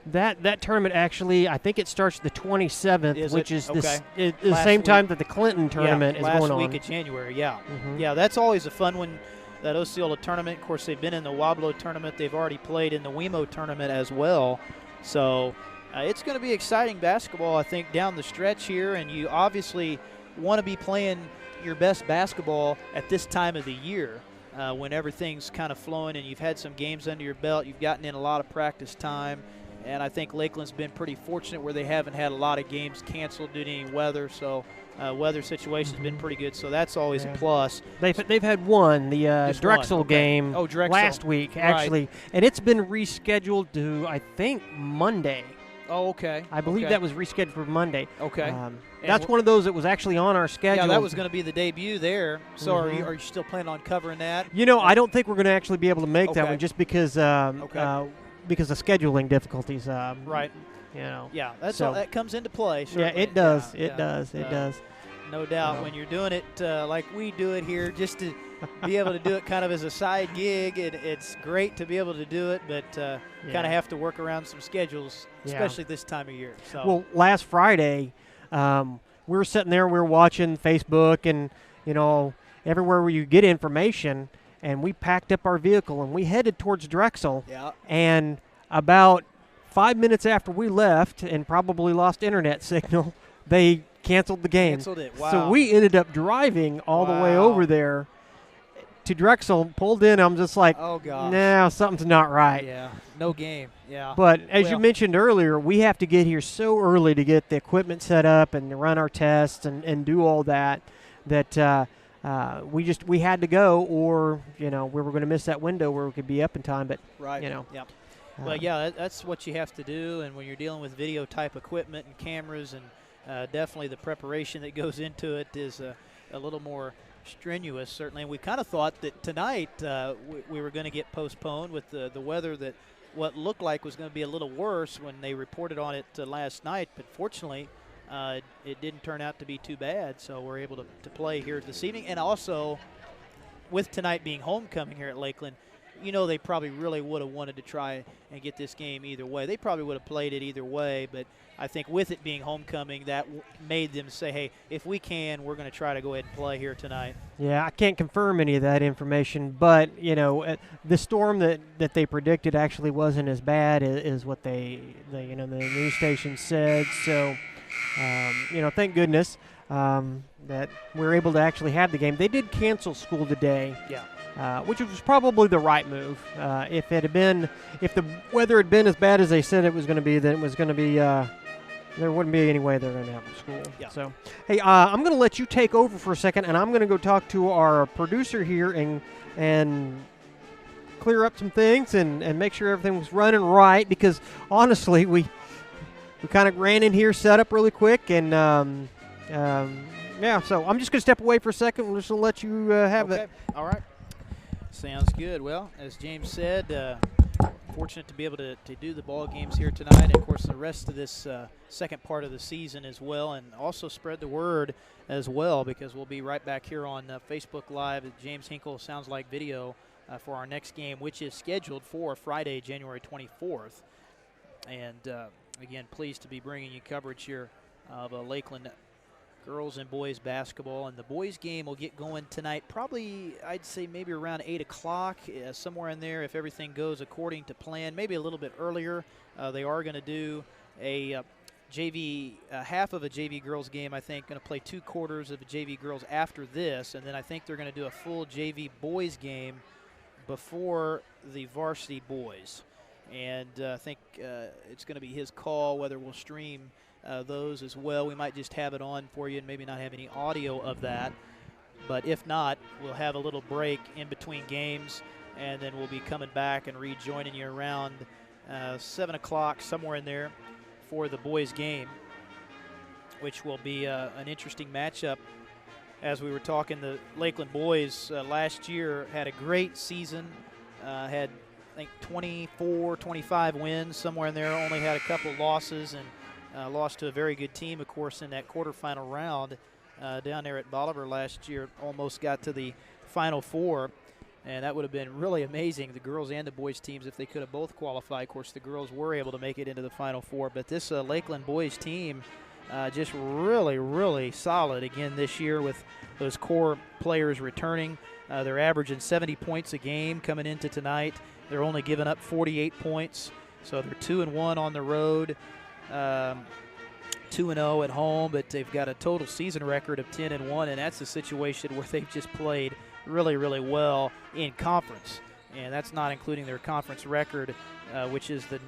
That tournament actually, I think it starts the 27th, which is the same week. Time that the Clinton tournament is going on. Last week of January, yeah, that's always a fun one. That Osceola tournament. Of course, they've been in the Wablo tournament. They've already played in the WeMo tournament as well. So it's going to be exciting basketball, I think, down the stretch here. And you obviously want to be playing your best basketball at this time of the year when everything's kind of flowing and you've had some games under your belt. You've gotten in a lot of practice time. And I think Lakeland's been pretty fortunate where they haven't had a lot of games canceled due to any weather. So weather situation's been pretty good. So that's always a plus. They've had one, the Drexel game last week, actually. And it's been rescheduled to, I think, Monday. Oh, okay. I believe that was rescheduled for Monday. Okay. That's one of those that was actually on our schedule. Yeah, that was going to be the debut there. So are you still planning on covering that? You know, I don't think we're going to actually be able to make that one just because because of scheduling difficulties. Right. You know. Yeah, that's all that comes into play. Certainly. Yeah, it does. It does. No doubt. When you're doing it like we do it here, just to be able to do it kind of as a side gig, it's great to be able to do it, but kind of have to work around some schedules, especially this time of year. So. Well, last Friday, we were sitting there, we were watching Facebook and, you know, everywhere where you get information, and we packed up our vehicle and we headed towards Drexel. Yeah. And about 5 minutes after we left and probably lost internet signal, they canceled the game. Canceled it. Wow. So we ended up driving all the way over there to Drexel, pulled in. I'm just like, oh gosh, nah, something's not right. Yeah, no game. Yeah. But as you mentioned earlier, we have to get here so early to get the equipment set up and to run our tests and do all that we had to go, or we were going to miss that window where we could be up in time. But well, that's what you have to do. And when you're dealing with video type equipment and cameras, and definitely the preparation that goes into it is a little more strenuous, certainly. And we kind of thought that tonight we were going to get postponed with the weather, that what looked like was going to be a little worse when they reported on it last night. But fortunately, it didn't turn out to be too bad, so we're able to play here this evening. And also, with tonight being homecoming here at Lakeland, they probably really would have wanted to try and get this game either way. They probably would have played it either way, but I think with it being homecoming, that made them say, hey, if we can, we're going to try to go ahead and play here tonight. Yeah, I can't confirm any of that information, but, the storm that they predicted actually wasn't as bad as what the news station said. So Thank goodness that we're able to actually have the game. They did cancel school today. Yeah. Which was probably the right move. If the weather had been as bad as they said it was going to be, then it was going to be. There wouldn't be any way they're going to have school. Yeah. So, hey, I'm going to let you take over for a second, and I'm going to go talk to our producer here and clear up some things and make sure everything was running right. Because honestly, we kind of ran in here, set up really quick, and yeah. So I'm just going to step away for a second. We're just going to let you have it. All right. Sounds good. Well, as James said, fortunate to be able to do the ball games here tonight, and of course the rest of this second part of the season as well, and also spread the word as well, because we'll be right back here on Facebook Live at James Hinkle Sounds Like Video for our next game, which is scheduled for Friday, January 24th. And again, pleased to be bringing you coverage here of Lakeland girls and boys basketball. And the boys game will get going tonight, probably I'd say maybe around 8 o'clock, somewhere in there if everything goes according to plan, maybe a little bit earlier. They are going to do a JV, half of a JV girls game, I think, going to play 2 quarters of the JV girls after this, and then I think they're going to do a full JV boys game before the varsity boys. And I think it's going to be his call whether we'll stream those as well. We might just have it on for you and maybe not have any audio of that. But if not, we'll have a little break in between games, and then we'll be coming back and rejoining you around 7 o'clock, somewhere in there, for the boys' game, which will be an interesting matchup. As we were talking, the Lakeland boys last year had a great season, had I think 24, 25 wins, somewhere in there, only had a couple of losses, and lost to a very good team, of course, in that quarterfinal round down there at Bolivar last year. Almost got to the Final Four, and that would have been really amazing, the girls and the boys teams, if they could have both qualified. Of course, the girls were able to make it into the Final Four, but this Lakeland boys team just really, really solid again this year with those core players returning. They're averaging 70 points a game coming into tonight. They're only giving up 48 points, so they're 2-1 on the road. 2-0 at home, but they've got a total season record of 10-1, and that's a situation where they've just played really, really well in conference. And that's not including their conference record, which is the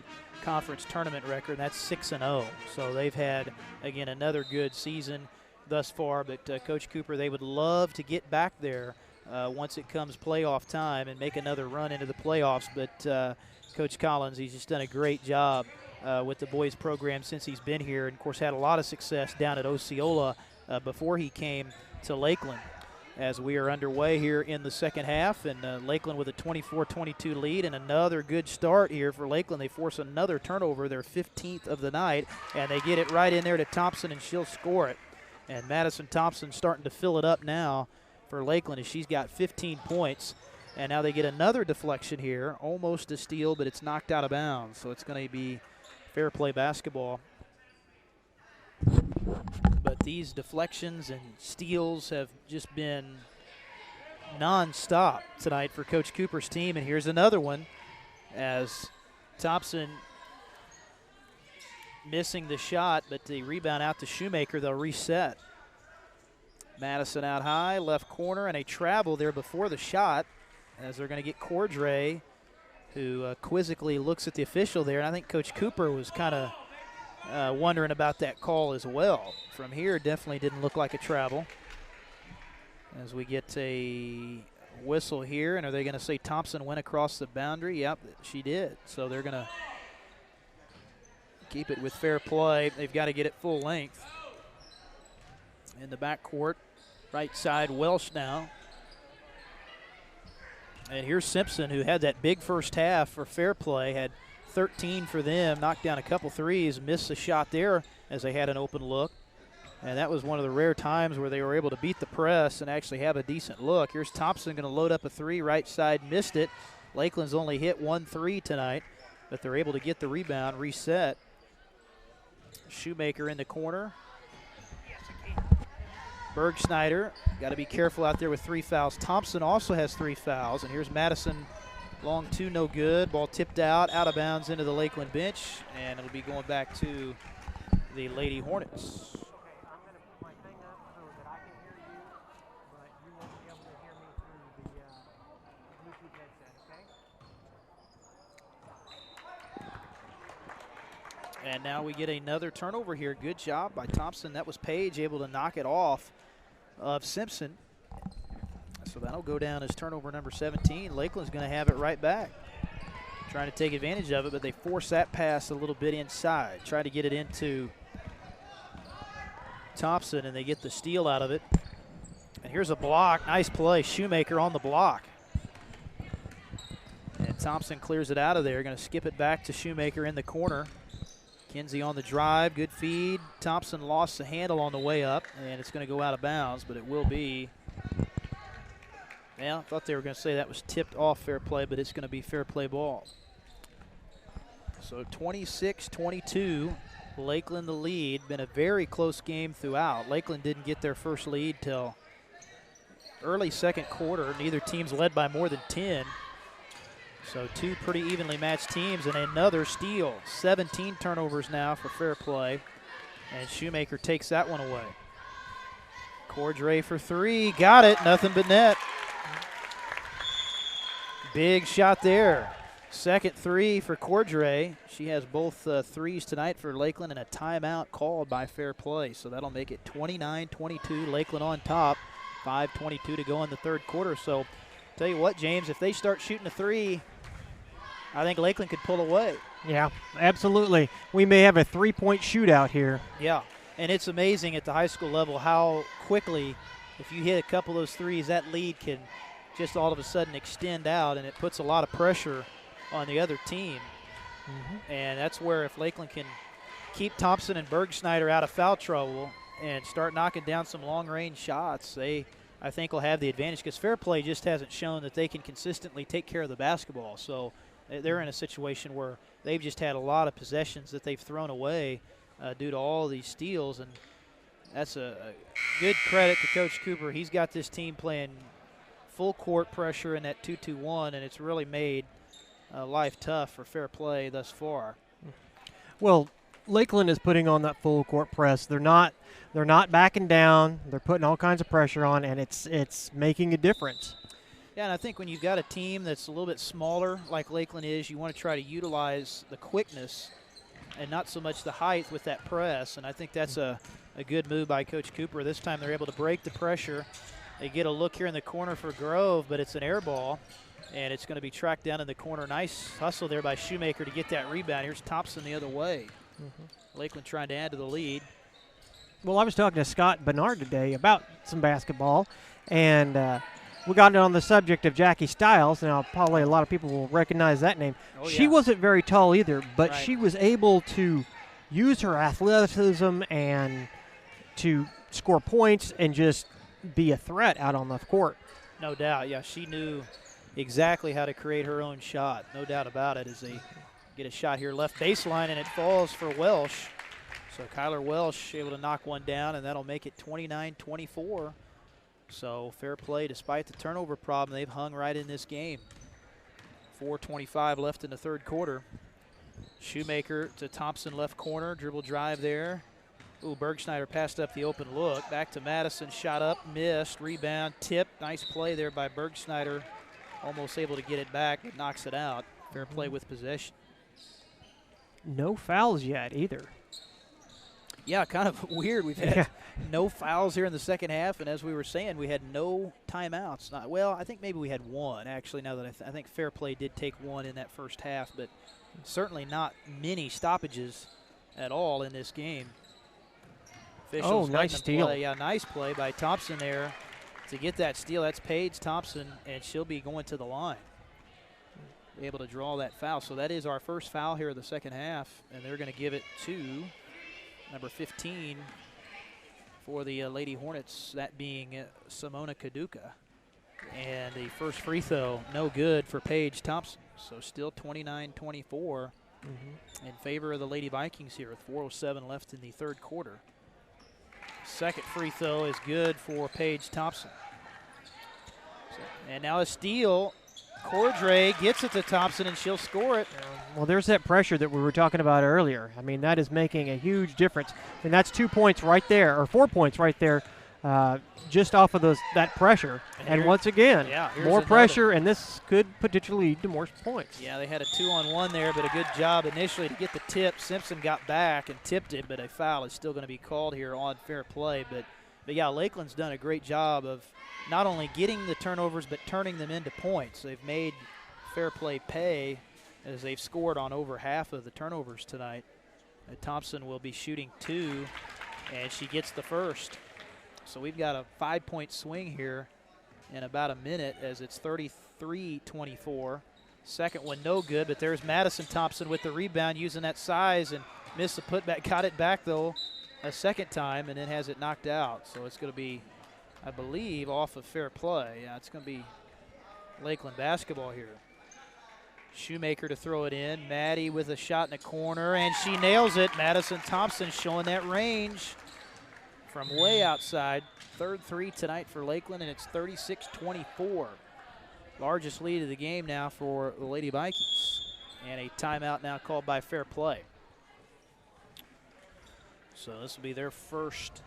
conference tournament record. That's 6-0. So they've had, again, another good season thus far. But Coach Cooper, they would love to get back there once it comes playoff time and make another run into the playoffs. But Coach Collins, he's just done a great job with the boys program since he's been here, and of course had a lot of success down at Osceola before he came to Lakeland. As we are underway here in the second half, and Lakeland with a 24-22 lead, and another good start here for Lakeland. They force another turnover, their 15th of the night, and they get it right in there to Thompson, and she'll score it. And Madison Thompson starting to fill it up now for Lakeland as she's got 15 points. And now they get another deflection here, almost a steal, but it's knocked out of bounds, so it's going to be fair play basketball. But these deflections and steals have just been non-stop tonight for Coach Cooper's team. And here's another one as Thompson missing the shot, but the rebound out to Shoemaker. They'll reset. Madison out high, left corner, and a travel there before the shot as they're going to get Cordray, who quizzically looks at the official there. And I think Coach Cooper was kind of wondering about that call as well. From here, definitely didn't look like a travel. As we get a whistle here, and are they going to say Thompson went across the boundary? Yep, she did. So they're going to keep it with fair play. They've got to get it full length. In the backcourt, right side, Welsh now. And here's Simpson, who had that big first half for fair play, had 13 for them, knocked down a couple threes, missed the shot there as they had an open look. And that was one of the rare times where they were able to beat the press and actually have a decent look. Here's Thompson going to load up a three, right side, missed it. Lakeland's only hit 1 3 tonight, but they're able to get the rebound, reset. Shoemaker in the corner. Bergschneider, got to be careful out there with 3 fouls. Thompson also has 3 fouls, and here's Madison. Long two, no good. Ball tipped out of bounds into the Lakeland bench, and it'll be going back to the Lady Hornets. Okay, I'm going to put my thing up so that I can hear you, but you won't be able to hear me through the Bluetooth headset, okay? And now we get another turnover here. Good job by Thompson. That was Page able to knock it off of Simpson. So that'll go down as turnover number 17. Lakeland's going to have it right back. Trying to take advantage of it, but they force that pass a little bit inside. Try to get it into Thompson, and they get the steal out of it. And here's a block. Nice play. Shoemaker on the block. And Thompson clears it out of there. Going to skip it back to Shoemaker in the corner. Kinsey on the drive. Good feed. Thompson lost the handle on the way up, and it's going to go out of bounds, but it will be. Yeah, I thought they were going to say that was tipped off fair play, but it's going to be fair play ball. So 26-22, Lakeland the lead. Been a very close game throughout. Lakeland didn't get their first lead till early second quarter. Neither team's led by more than 10. So two pretty evenly matched teams, and another steal. 17 turnovers now for fair play, and Shoemaker takes that one away. Cordray for three, got it, nothing but net. Big shot there. Second three for Cordray. She has both threes tonight for Lakeland, and a timeout called by fair play. So that'll make it 29-22, Lakeland on top. 5:22 to go in the third quarter. So tell you what, James, if they start shooting a three, I think Lakeland could pull away. Yeah, absolutely. We may have a three-point shootout here. Yeah, and it's amazing at the high school level how quickly, if you hit a couple of those threes, that lead can just all of a sudden extend out, and it puts a lot of pressure on the other team. And that's where if Lakeland can keep Thompson and Bergschneider out of foul trouble and start knocking down some long-range shots, I think will have the advantage, because fair play just hasn't shown that they can consistently take care of the basketball. So they're in a situation where they've just had a lot of possessions that they've thrown away due to all these steals, and that's a good credit to Coach Cooper. He's got this team playing full court pressure in that 2-2-1, and it's really made life tough for fair play thus far. Well, Lakeland is putting on that full court press. They're not backing down. They're putting all kinds of pressure on, and it's making a difference. Yeah, and I think when you've got a team that's a little bit smaller like Lakeland is, you want to try to utilize the quickness and not so much the height with that press, and I think that's a good move by Coach Cooper. This time they're able to break the pressure. They get a look here in the corner for Grove, but it's an air ball, and it's going to be tracked down in the corner. Nice hustle there by Shoemaker to get that rebound. Here's Thompson the other way. Lakeland trying to add to the lead. Well, I was talking to Scott Bernard today about some basketball, and we got on the subject of Jackie Stiles. Now, probably a lot of people will recognize that name. Oh, yeah. She wasn't very tall either, but Right. she was able to use her athleticism and to score points and just be a threat out on the court. No doubt, yeah. She knew exactly how to create her own shot. No doubt about it, as they get a shot here left baseline, and it falls for Welsh. So Kyler Welsh able to knock one down, and that'll make it 29-24. So fair play despite the turnover problem. They've hung right in this game. 4:25 left in the third quarter. Shoemaker to Thompson left corner. Dribble drive there. Ooh, Bergschneider passed up the open look. Back to Madison. Shot up. Missed. Rebound. Tip. Nice play there by Bergschneider. Almost able to get it back, but knocks it out. Fair play with possession. No fouls yet either. Yeah, kind of weird. We've had no fouls here in the second half, and as we were saying, we had no timeouts. Well, I think maybe we had one, actually, now that I think fair play did take one in that first half, but certainly not many stoppages at all in this game. Officials nice steal. play. Yeah, nice play by Thompson there to get that steal. That's Paige Thompson, and she'll be going to the line. Be able to draw that foul. So that is our first foul here in the second half, and they're going to give it to number 15 for the Lady Hornets, that being Simona Kaduka. And the first free throw, no good for Paige Thompson. So still 29-24 in favor of the Lady Vikings here with 4:07 left in the third quarter. Second free throw is good for Paige Thompson. And now a steal Cordray gets it to Thompson, and she'll score it. Well, there's that pressure that we were talking about earlier. I mean, that is making a huge difference. And that's 2 points right there, or 4 points right there, just off of that pressure. And once again, more pressure, and this could potentially lead to more points. Yeah, they had a 2-on-1 there, but a good job initially to get the tip. Simpson got back and tipped it, but a foul is still going to be called here on Fair Play. But yeah, Lakeland's done a great job of not only getting the turnovers but turning them into points. They've made Fair Play pay as they've scored on over half of the turnovers tonight. Thompson will be shooting 2, and she gets the first. So we've got a 5-point swing here in about a minute as it's 33-24. Second one no good, but there's Madison Thompson with the rebound using that size and missed the putback. Got it back, though, a second time and then has it knocked out. So it's going to be, I believe, off of Fair Play. Yeah, it's going to be Lakeland basketball here. Shoemaker to throw it in. Maddie with a shot in the corner, and she nails it. Madison Thompson showing that range from way outside. Third three tonight for Lakeland, and it's 36-24. Largest lead of the game now for the Lady Vikings. And a timeout now called by Fair Play. So this will be their first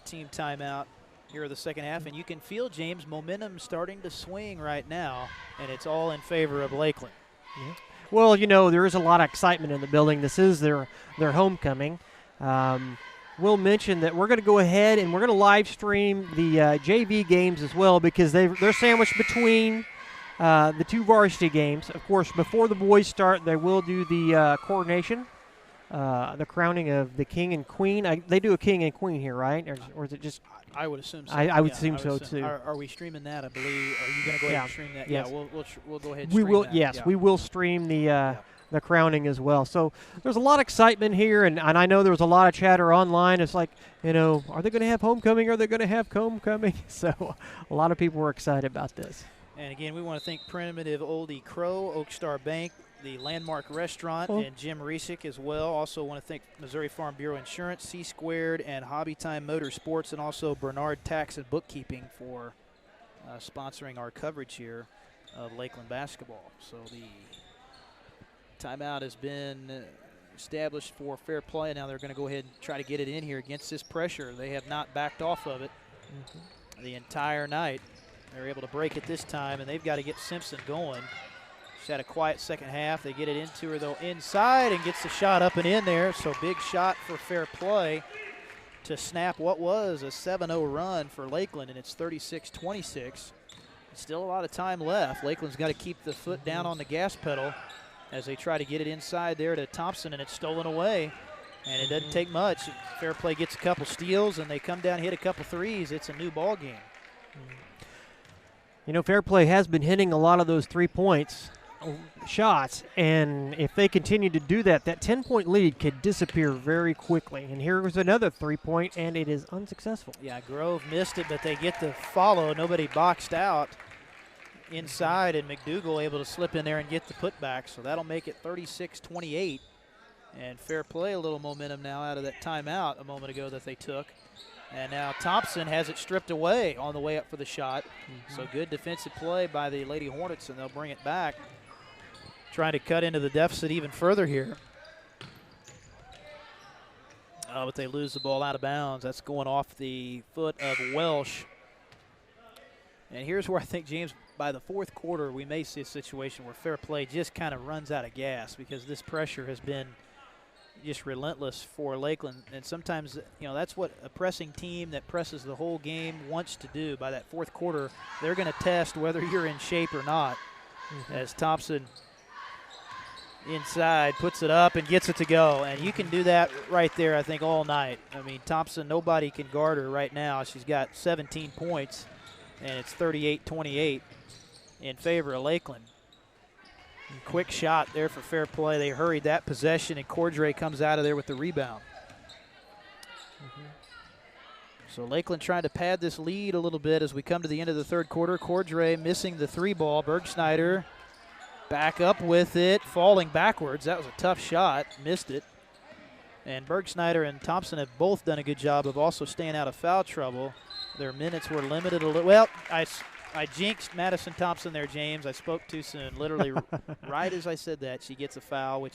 team timeout here in the second half. And you can feel, James, momentum starting to swing right now, and it's all in favor of Lakeland. Yeah. Well, you know, there is a lot of excitement in the building. This is their homecoming. We'll mention that we're going to go ahead and we're going to live stream the JV games as well, because they're sandwiched between the 2 varsity games. Of course, before the boys start, they will do the coronation, the crowning of the king and queen. They do a king and queen here, right? Or is it just? I would assume so. I would assume so too. Are we streaming that? I believe. Are you going to go ahead and stream that? Yes. Yeah, we'll go ahead and we stream will. that. Yes, yeah. we will stream the crowning as well. So there's a lot of excitement here, and I know there was a lot of chatter online. It's like, you know, are they going to have homecoming? Are they going to have homecoming? So a lot of people were excited about this. And again, we want to thank Primitive Oldie Crow, Oak Star Bank, the Landmark Restaurant, and Jim Resick as well. Also want to thank Missouri Farm Bureau Insurance, C Squared, and Hobby Time Motorsports, and also Bernard Tax and Bookkeeping for sponsoring our coverage here of Lakeland basketball. So the timeout has been established for Fair Play. Now they're going to go ahead and try to get it in here against this pressure. They have not backed off of it the entire night. They're able to break it this time, and they've got to get Simpson going. She's had a quiet second half. They get it into her, though, inside, and gets the shot up and in there. So big shot for Fair Play to snap what was a 7-0 run for Lakeland, and it's 36-26. Still a lot of time left. Lakeland's got to keep the foot down on the gas pedal as they try to get it inside there to Thompson, and it's stolen away. And it doesn't take much. Fair Play gets a couple steals, and they come down and hit a couple threes. It's a new ball game. You know, Fair Play has been hitting a lot of those 3-point shots, and if they continue to do that, that 10-point lead could disappear very quickly. And here was another 3-point, and it is unsuccessful. Yeah, Grove missed it, but they get the follow. Nobody boxed out inside, and McDougal able to slip in there and get the putback. So that'll make it 36-28. And Fair Play a little momentum now out of that timeout a moment ago that they took. And now Thompson has it stripped away on the way up for the shot. So good defensive play by the Lady Hornets, and they'll bring it back. Trying to cut into the deficit even further here. Oh, but they lose the ball out of bounds. That's going off the foot of Welsh. And here's where I think, James, by the fourth quarter, we may see a situation where Fair Play just kind of runs out of gas, because this pressure has been just relentless for Lakeland. And sometimes, you know, that's what a pressing team that presses the whole game wants to do. By that fourth quarter, they're going to test whether you're in shape or not. As Thompson inside puts it up and gets it to go. And you can do that right there, I think, all night. I mean, Thompson, nobody can guard her right now. She's got 17 points, and it's 38-28 in favor of Lakeland. Quick shot there for Fair Play. They hurried that possession, and Cordray comes out of there with the rebound. So Lakeland trying to pad this lead a little bit as we come to the end of the third quarter. Cordray missing the 3 ball. Bergsnyder back up with it, falling backwards. That was a tough shot, missed it. And Bergsnyder and Thompson have both done a good job of also staying out of foul trouble. Their minutes were limited a little. Well, I jinxed Madison Thompson there, James. I spoke too soon. Literally right as I said that, she gets a foul,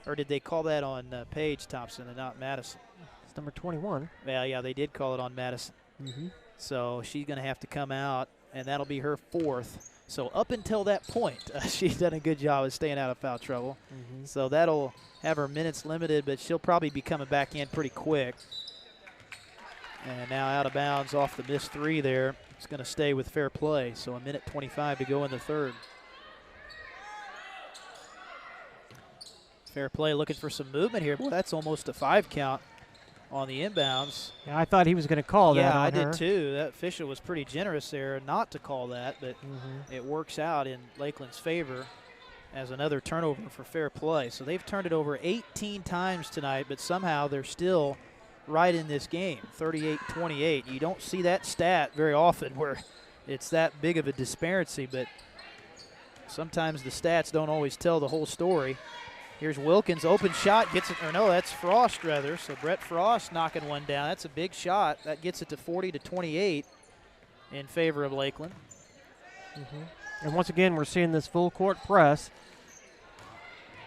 or did they call that on Paige Thompson and not Madison? It's number 21. Yeah, they did call it on Madison. So she's going to have to come out, and that'll be her 4th. So up until that point, she's done a good job of staying out of foul trouble. So that'll have her minutes limited, but she'll probably be coming back in pretty quick. And now out of bounds off the missed 3 there. It's going to stay with Fair Play. So a minute 25 to go in the 3rd. Fair Play looking for some movement here. Boy, that's almost a 5 count on the inbounds. Yeah, I thought he was going to call that on I her. did too. That official was pretty generous there not to call that, but it works out in Lakeland's favor as another turnover for Fair Play. So they've turned it over 18 times tonight, but somehow they're still right in this game, 38-28. You don't see that stat very often where it's that big of a disparity, but sometimes the stats don't always tell the whole story. Here's Wilkins, open shot, gets it, or no, that's Frost rather. So Brett Frost knocking one down. That's a big shot. That gets it to 40-28 in favor of Lakeland. And once again, we're seeing this full court press.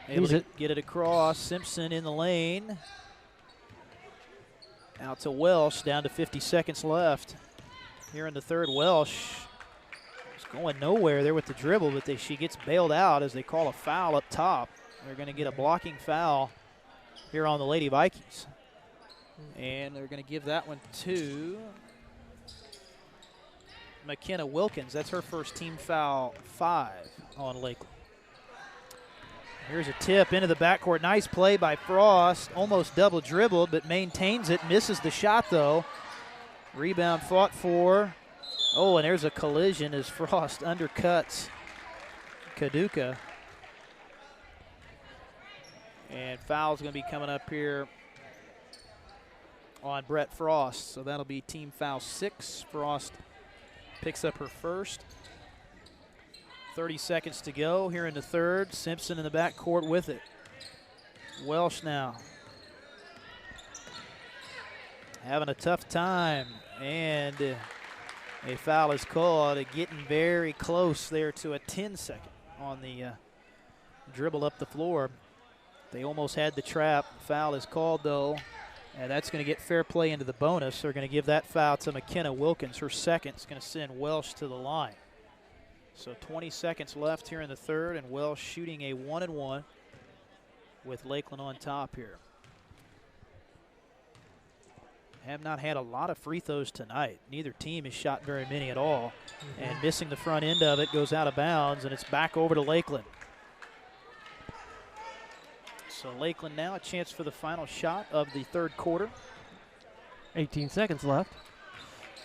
Able to get it across. Simpson in the lane. Out to Welsh, down to 50 seconds left. Here in the 3rd, Welsh is going nowhere there with the dribble, but she gets bailed out as they call a foul up top. They're going to get a blocking foul here on the Lady Vikings. And they're going to give that one to McKenna Wilkins. That's her first team foul 5 on Lakeland. Here's a tip into the backcourt. Nice play by Frost. Almost double dribbled, but maintains it. Misses the shot, though. Rebound fought for. Oh, and there's a collision as Frost undercuts Kaduka. And foul's going to be coming up here on Brett Frost. So that'll be team foul 6. Frost picks up her first. 30 seconds to go here in the 3rd. Simpson in the backcourt with it. Welsh now. Having a tough time. And a foul is called. Getting very close there to a 10-second on the dribble up the floor. They almost had the trap. Foul is called, though, and that's going to get Fair Play into the bonus. They're going to give that foul to McKenna Wilkins. Her second is going to send Welsh to the line. So 20 seconds left here in the 3rd, and Welsh shooting a 1-and-1 with Lakeland on top here. Have not had a lot of free throws tonight. Neither team has shot very many at all. And missing the front end of it, goes out of bounds, and it's back over to Lakeland. So Lakeland now a chance for the final shot of the 3rd quarter. 18 seconds left.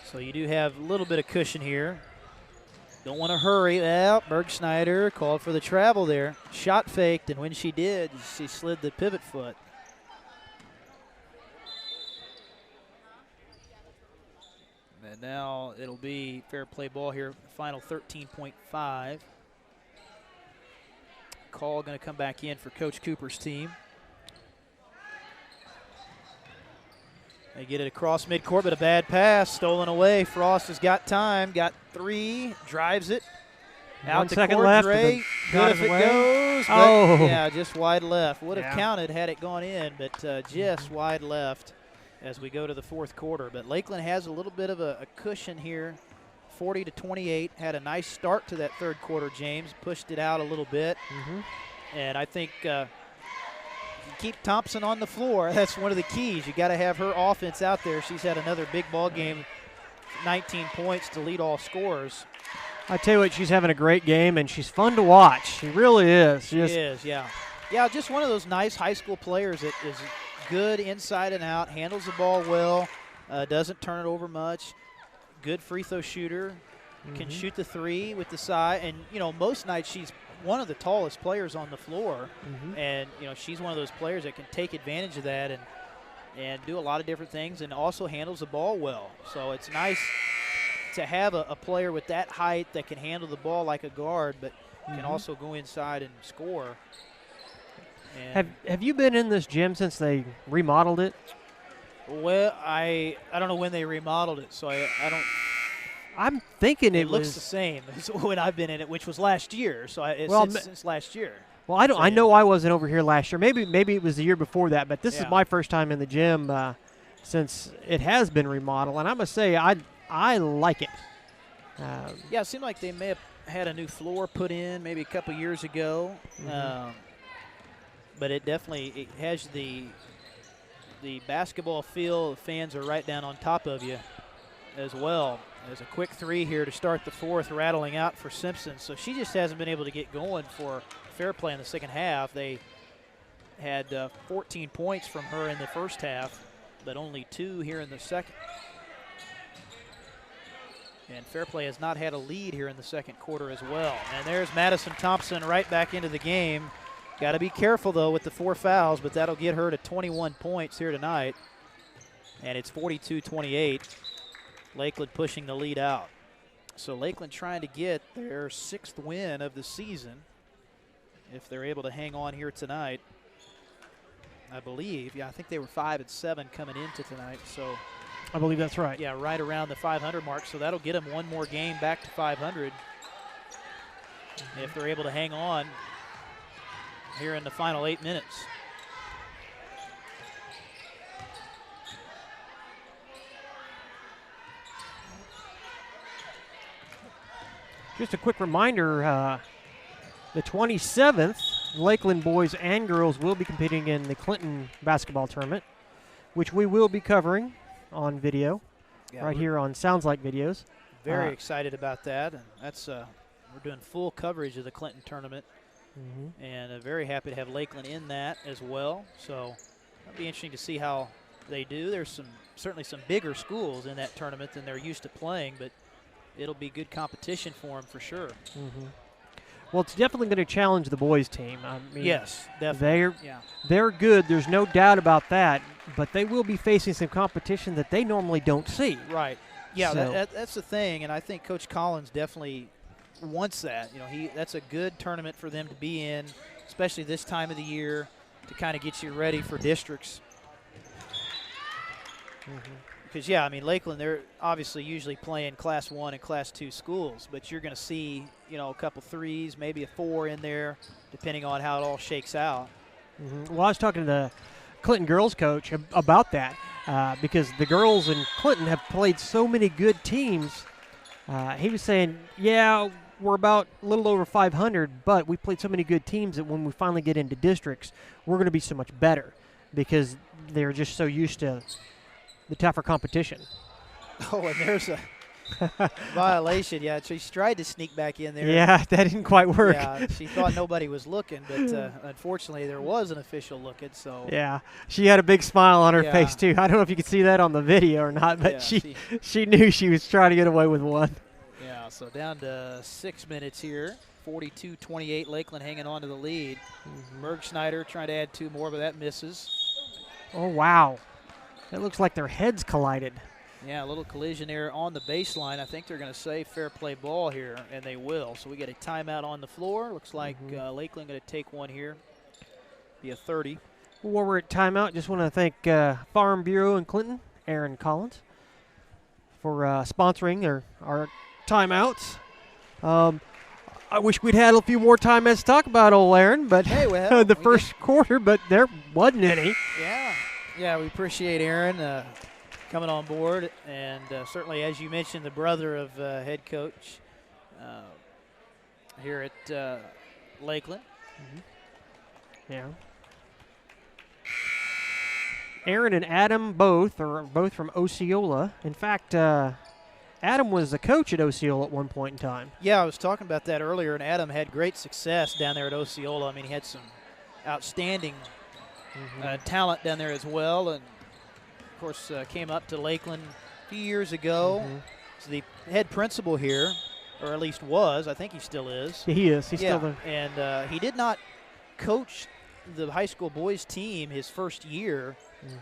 So you do have a little bit of cushion here. Don't want to hurry. Well, Bergschneider called for the travel there. Shot faked, and when she did, she slid the pivot foot. And now it'll be Fair Play ball here, final 13.5. Call going to come back in for Coach Cooper's team. They get it across midcourt, but a bad pass stolen away. Frost has got time, got 3, drives it. Out 1 to second court, left. Good if it goes. Oh. But yeah, just wide left. Would have counted had it gone in, but just wide left as we go to the 4th quarter. But Lakeland has a little bit of a cushion here. 40-28, had a nice start to that 3rd quarter, James. Pushed it out a little bit. And I think keep Thompson on the floor. That's one of the keys. You got to have her offense out there. She's had another big ball game, 19 points to lead all scorers. I tell you what, she's having a great game, and she's fun to watch. She really is. She is, yeah. Yeah, just one of those nice high school players that is good inside and out, handles the ball well, doesn't turn it over much. Good free throw shooter, can shoot the 3 with the side, and most nights she's one of the tallest players on the floor, and she's one of those players that can take advantage of that and do a lot of different things, and also handles the ball well. So it's nice to have a player with that height that can handle the ball like a guard, but can also go inside and score. And have you been in this gym since they remodeled it? Well, I don't know when they remodeled it, so I don't I'm thinking It it looks was the same as when I've been in it, which was last year. So since last year. Well, I know I wasn't over here last year. Maybe it was the year before that, but this is Yeah. my first time in the gym since it has been remodeled, and I must say I like it. Yeah, it seemed like they may have had a new floor put in maybe a couple years ago, but it definitely has the basketball feel. The fans are right down on top of you as well. There's a quick three here to start the fourth, rattling out for Simpson. So she just hasn't been able to get going for Fair Play in the second half. They had 14 points from her in the first half, but only 2 here in the second. And Fair Play has not had a lead here in the second quarter as well. And there's Madison Thompson right back into the game. Got to be careful, though, with the 4 fouls, but that'll get her to 21 points here tonight. And it's 42-28. Lakeland pushing the lead out. So Lakeland trying to get their 6th win of the season if they're able to hang on here tonight. I believe, I think they were 5-7 coming into tonight. So I believe that's right. yeah, right around the 500 mark. So that'll get them one more game back to 500 if they're able to hang on here in the final 8 minutes. Just a quick reminder, the 27th, Lakeland boys and girls will be competing in the Clinton basketball tournament, which we will be covering on video right here on Sounds Like Videos. Very excited about that, and that's we're doing full coverage of the Clinton tournament, and very happy to have Lakeland in that as well. So it'll be interesting to see how they do. There's certainly some bigger schools in that tournament than they're used to playing, but it'll be good competition for them for sure. Well, it's definitely going to challenge the boys' team. I mean, Yes, definitely. They're good. There's no doubt about that. But they will be facing some competition that they normally don't see. Right. Yeah, So- that's the thing, and I think Coach Collins definitely wants that. You know, that's a good tournament for them to be in, especially this time of the year, to kind of get you ready for districts. Because, I mean, Lakeland, they're obviously usually playing Class 1 and Class 2 schools, but you're going to see, a couple threes, maybe a 4 in there, depending on how it all shakes out. Well, I was talking to the Clinton girls coach about that because the girls in Clinton have played so many good teams. He was saying, we're about a little over 500, but we played so many good teams that when we finally get into districts, we're going to be so much better because they're just so used to the tougher competition. Oh, and there's a violation. Yeah, she tried to sneak back in there. Yeah, that didn't quite work. Yeah, she thought nobody was looking, but unfortunately there was an official looking. So yeah, she had a big smile on her Yeah. face too. I don't know if you could see that on the video or not, but Yeah, she knew she was trying to get away with one. Yeah, so down to 6 minutes here. 42-28, Lakeland hanging on to the lead. Bergschneider trying to add 2 more, but that misses. Oh wow, that looks like their heads collided. Yeah, a little collision there on the baseline. I think they're going to say fair play ball here, and they will. So we get a timeout on the floor. Looks like Lakeland going to take one here. Be a 30. While we're at timeout, just want to thank Farm Bureau in Clinton, Aaron Collins, for sponsoring our timeouts. I wish we'd had a few more timeouts to talk about, old Aaron, but Hey, well, the first quarter, but there wasn't any. Yeah, we appreciate Aaron coming on board, and certainly, as you mentioned, the brother of head coach here at Lakeland. Yeah. Aaron and Adam both from Osceola. In fact, Adam was the coach at Osceola at one point in time. Yeah, I was talking about that earlier, and Adam had great success down there at Osceola. I mean, he had some outstanding talent down there as well, and of course came up to Lakeland a few years ago. So the head principal here, or at least was, I think he still is. Yeah, he is. He's still there. And he did not coach the high school boys team his first year,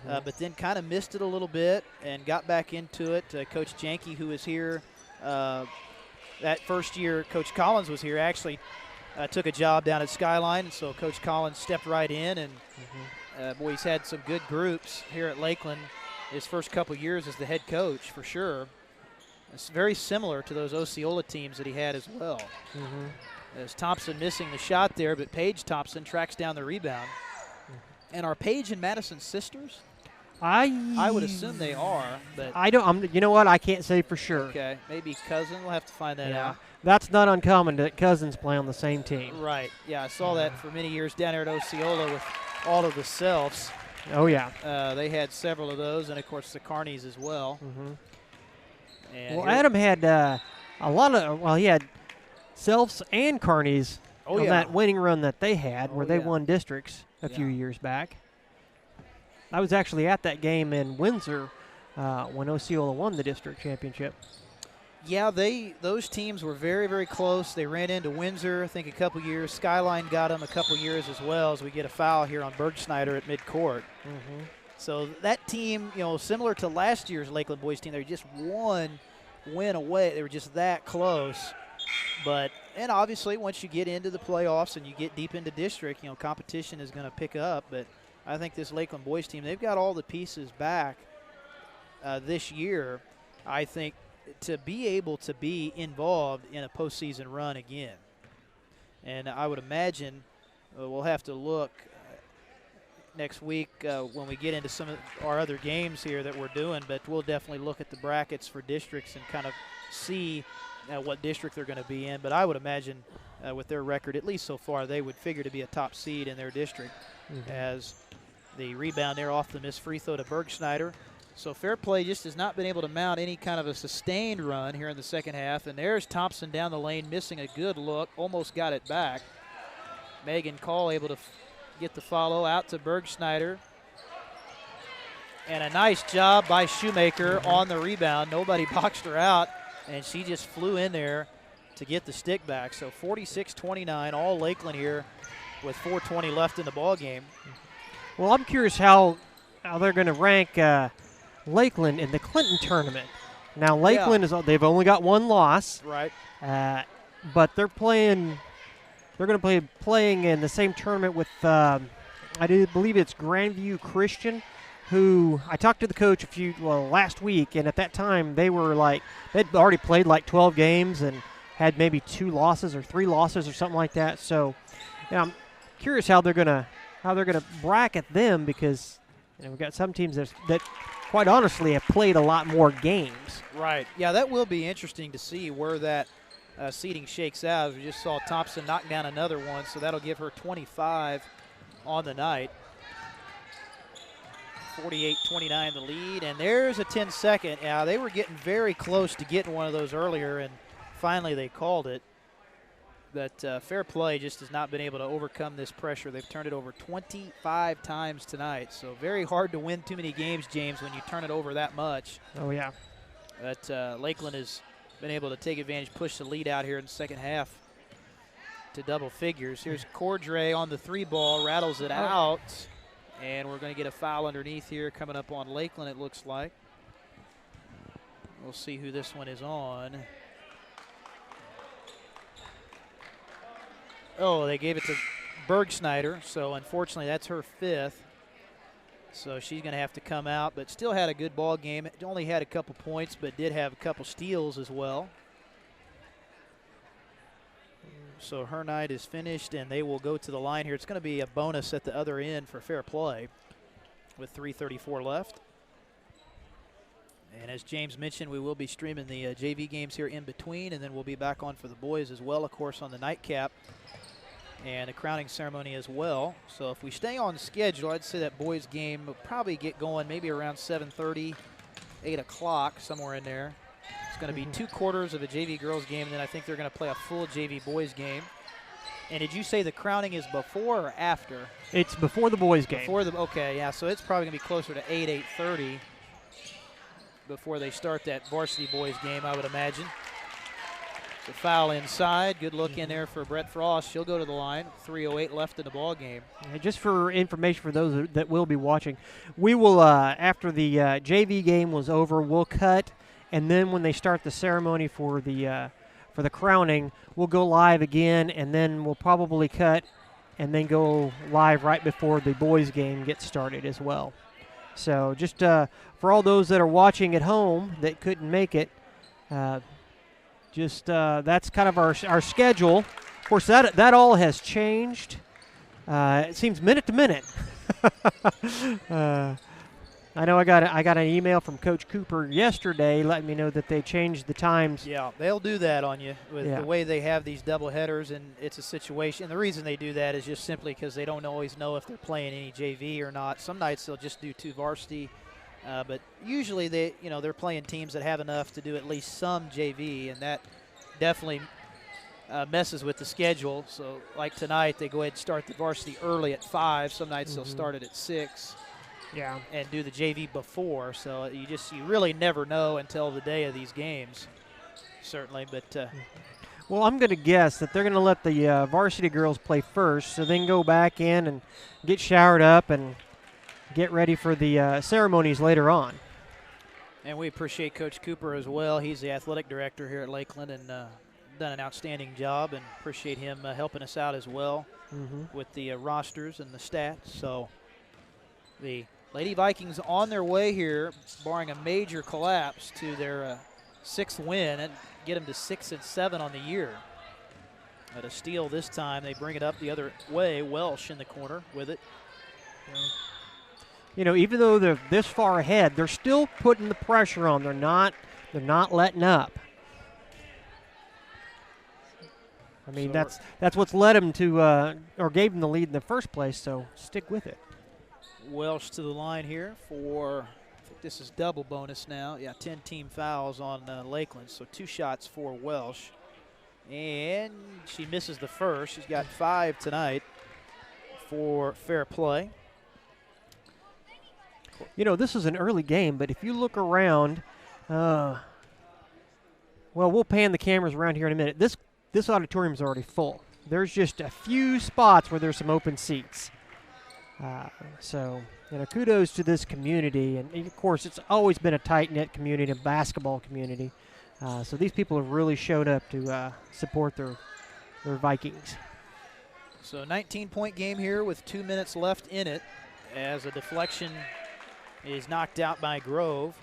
but then kind of missed it a little bit and got back into it. Coach Janke, who was here that first year Coach Collins was here, actually took a job down at Skyline, so Coach Collins stepped right in, and he's had some good groups here at Lakeland his first couple years as the head coach for sure. It's very similar to those Osceola teams that he had as well. As Thompson missing the shot there, but Paige Thompson tracks down the rebound. And are Paige and Madison sisters? I would assume they are, but I don't. You know what? I can't say for sure. okay, maybe cousin. We'll have to find that out. That's not uncommon that cousins play on the same team. Right. Yeah, I saw that for many years down there at Osceola with all of the Selfs. Oh yeah. They had several of those, and of course the Carneys as well. And Well, Adam had a lot of. Well, he had Selfs and Carneys on that winning run that they had, where they won districts a few years back. I was actually at that game in Windsor when Osceola won the district championship. Yeah, those teams were very, very close. They ran into Windsor, I think, a couple years. Skyline got them a couple years as well, as we get a foul here on Bergschneider at midcourt. So that team, similar to last year's Lakeland boys team, they just one win away. They were just that close. And obviously, once you get into the playoffs and you get deep into district, competition is going to pick up. But I think this Lakeland boys team, they've got all the pieces back this year, I think, to be able to be involved in a postseason run again. And I would imagine we'll have to look next week when we get into some of our other games here that we're doing, but we'll definitely look at the brackets for districts and kind of see what district they're going to be in. But I would imagine with their record, at least so far, they would figure to be a top seed in their district. As the rebound there off the missed free throw to Bergschneider. So Fair Play just has not been able to mount any kind of a sustained run here in the second half. And there's Thompson down the lane missing a good look, almost got it back. Megan Call able to get the follow out to Bergschneider. And a nice job by Shoemaker on the rebound. Nobody boxed her out, and she just flew in there to get the stick back. So 46-29, all Lakeland here with 4:20 left in the ball game. Well, I'm curious how they're going to rank Lakeland in the Clinton tournament. Now, Lakeland they've only got one loss. Right. But they're playing. They're going to be playing in the same tournament with I do believe it's Grandview Christian, who I talked to the coach last week, and at that time they'd already played like 12 games and had maybe 2 losses or 3 losses or something like that. So, I'm curious how they're gonna bracket them, because we've got some teams that quite honestly have played a lot more games. Right. Yeah, that will be interesting to see where that seeding shakes out. As we just saw Thompson knock down another one, so that'll give her 25 on the night. 48-29 the lead, and there's a 10-second. Yeah, they were getting very close to getting one of those earlier, and finally they called it. But Fair Play just has not been able to overcome this pressure. They've turned it over 25 times tonight, so very hard to win too many games, James, when you turn it over that much. Oh, yeah. But Lakeland has been able to take advantage, push the lead out here in the second half to double figures. Here's Cordray on the 3-ball, rattles it out, and we're going to get a foul underneath here coming up on Lakeland, it looks like. We'll see who this one is on. Oh, they gave it to Bergschneider, so unfortunately that's her 5th. So she's going to have to come out, but still had a good ball game. It only had a couple points, but did have a couple steals as well. So her night is finished, and they will go to the line here. It's going to be a bonus at the other end for Fair Play with 3:34 left. And as James mentioned, we will be streaming the JV games here in between, and then we'll be back on for the boys as well, of course, on the nightcap and the crowning ceremony as well. So if we stay on schedule, I'd say that boys game will probably get going maybe around 7:30, 8 o'clock, somewhere in there. It's going to be 2 quarters of a JV girls game, and then I think they're going to play a full JV boys game. And did you say the crowning is before or after? It's before the boys game. Okay, yeah, so it's probably going to be closer to 8, 8:30 before they start that varsity boys game, I would imagine. The foul inside. Good look in there for Brett Frost. She'll go to the line. 3:08 left in the ball game. Just for information for those that will be watching, we will, after the JV game was over, we'll cut, and then when they start the ceremony for the crowning, we'll go live again, and then we'll probably cut and then go live right before the boys game gets started as well. So just for all those that are watching at home that couldn't make it, That's kind of our schedule. Of course, that all has changed. It seems minute to minute. I know I got an email from Coach Cooper yesterday letting me know that they changed the times. Yeah, they'll do that on you with Yeah. the way they have these double headers, and it's a situation. And the reason they do that is just simply because they don't always know if they're playing any JV or not. Some nights they'll just do 2 varsity, but usually they're playing teams that have enough to do at least some JV, and that definitely messes with the schedule. So like tonight, they go ahead and start the varsity early at 5. Some nights they'll start it at 6. Yeah. And do the JV before, so you really never know until the day of these games, certainly. But well, I'm going to guess that they're going to let the varsity girls play first, so then go back in and get showered up and get ready for the ceremonies later on. And we appreciate Coach Cooper as well. He's the athletic director here at Lakeland and done an outstanding job, and appreciate him helping us out as well with the rosters and the stats. So the Lady Vikings on their way here, barring a major collapse, to their 6th win and get them to 6-7 on the year. At a steal this time, they bring it up the other way. Welsh in the corner with it. You know, even though they're this far ahead, they're still putting the pressure on. They're not letting up. I mean, So that's what's led them to or gave them the lead in the first place. So stick with it. Welsh to the line here for, I think this is double bonus now. Yeah, 10 team fouls on Lakeland, so 2 shots for Welsh. And she misses the first. She's got 5 tonight for Fair Play. You know, this is an early game, but if you look around, well, we'll pan the cameras around here in a minute. This auditorium is already full. There's just a few spots where there's some open seats. So, you know, kudos to this community. And, of course, it's always been a tight-knit community, a basketball community. So these people have really showed up to support their Vikings. So 19-point game here with 2 minutes left in it as a deflection is knocked out by Grove.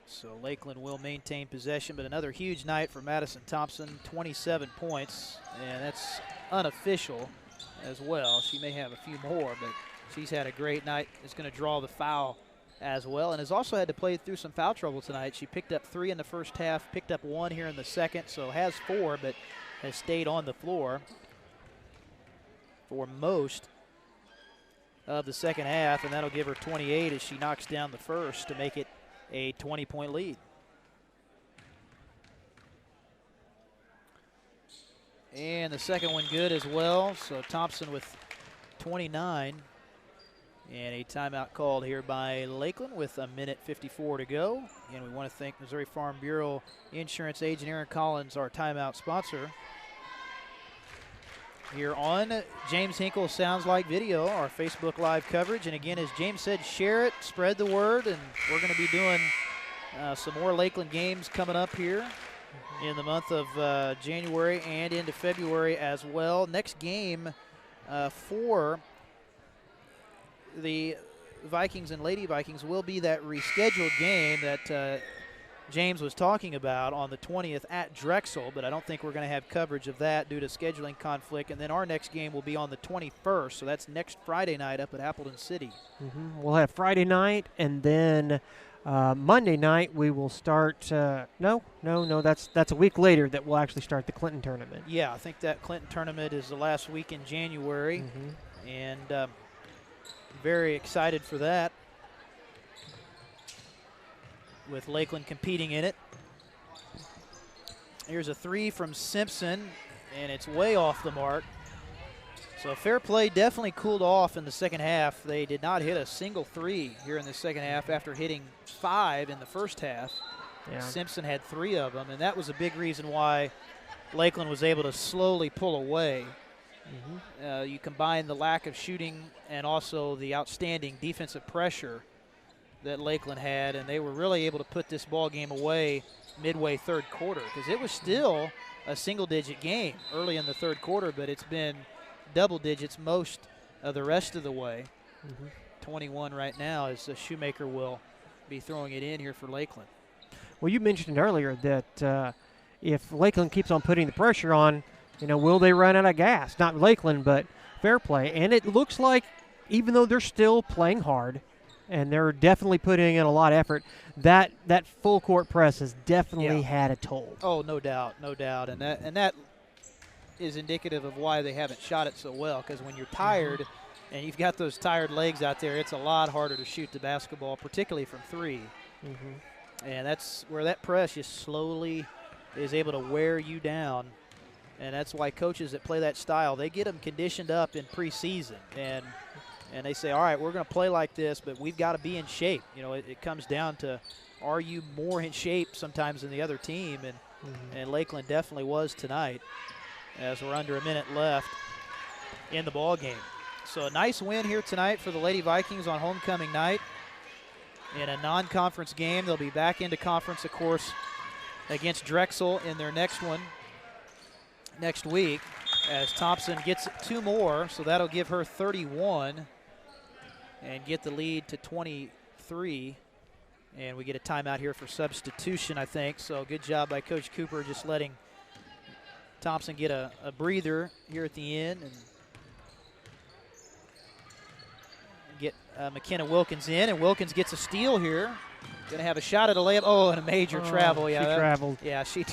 So Lakeland will maintain possession, but another huge night for Madison Thompson, 27 points, and that's unofficial as well. She may have a few more, but she's had a great night. Is going to draw the foul as well, and has also had to play through some foul trouble tonight. She picked up 3 in the first half, picked up 1 here in the second, so has 4, but has stayed on the floor for most of the second half, and that'll give her 28 as she knocks down the first to make it a 20-point lead. And the second one good as well, so Thompson with 29. And a timeout called here by Lakeland with 1:54 to go. And we want to thank Missouri Farm Bureau Insurance Agent Aaron Collins, our timeout sponsor. Here on James Hinkle Sounds Like Video, our Facebook Live coverage. And again, as James said, share it, spread the word, and we're going to be doing some more Lakeland games coming up here in the month of January and into February as well. Next game for the Vikings and Lady Vikings will be that rescheduled game that James was talking about on the 20th at Drexel, but I don't think we're going to have coverage of that due to scheduling conflict. And then our next game will be on the 21st, so that's next Friday night up at Appleton City. We'll have Friday night, and then Monday night we will start. No, that's a week later that we'll actually start the Clinton tournament. Yeah, I think that Clinton tournament is the last week in January, and very excited for that, with Lakeland competing in it. Here's a 3 from Simpson, and it's way off the mark. So Fair Play definitely cooled off in the second half. They did not hit a single 3 here in the second half after hitting 5 in the first half. Yeah. Simpson had 3 of them, and that was a big reason why Lakeland was able to slowly pull away. You combine the lack of shooting and also the outstanding defensive pressure that Lakeland had, and they were really able to put this ball game away midway third quarter, because it was still a single-digit game early in the third quarter, but it's been double digits most of the rest of the way. 21 right now as Shoemaker will be throwing it in here for Lakeland. Well, you mentioned earlier that if Lakeland keeps on putting the pressure on, will they run out of gas? Not Lakeland, but Fair Play. And it looks like, even though they're still playing hard and they're definitely putting in a lot of effort, that full court press has definitely had a toll. Oh, no doubt, no doubt. And that is indicative of why they haven't shot it so well, because when you're tired and you've got those tired legs out there, it's a lot harder to shoot the basketball, particularly from three. And that's where that press just slowly is able to wear you down. And that's why coaches that play that style, they get them conditioned up in preseason. And they say, all right, we're going to play like this, but we've got to be in shape. It comes down to, are you more in shape sometimes than the other team? And Lakeland definitely was tonight, as we're under a minute left in the ball game. So a nice win here tonight for the Lady Vikings on homecoming night. In a non-conference game, they'll be back into conference, of course, against Drexel in their next one next week, as Thompson gets 2 more, so that'll give her 31 and get the lead to 23. And we get a timeout here for substitution, I think. So good job by Coach Cooper, just letting Thompson get a breather here at the end and get McKenna Wilkins in. And Wilkins gets a steal here. Going to have a shot at a layup. Oh, and a major travel. Yeah, she traveled. Yeah, she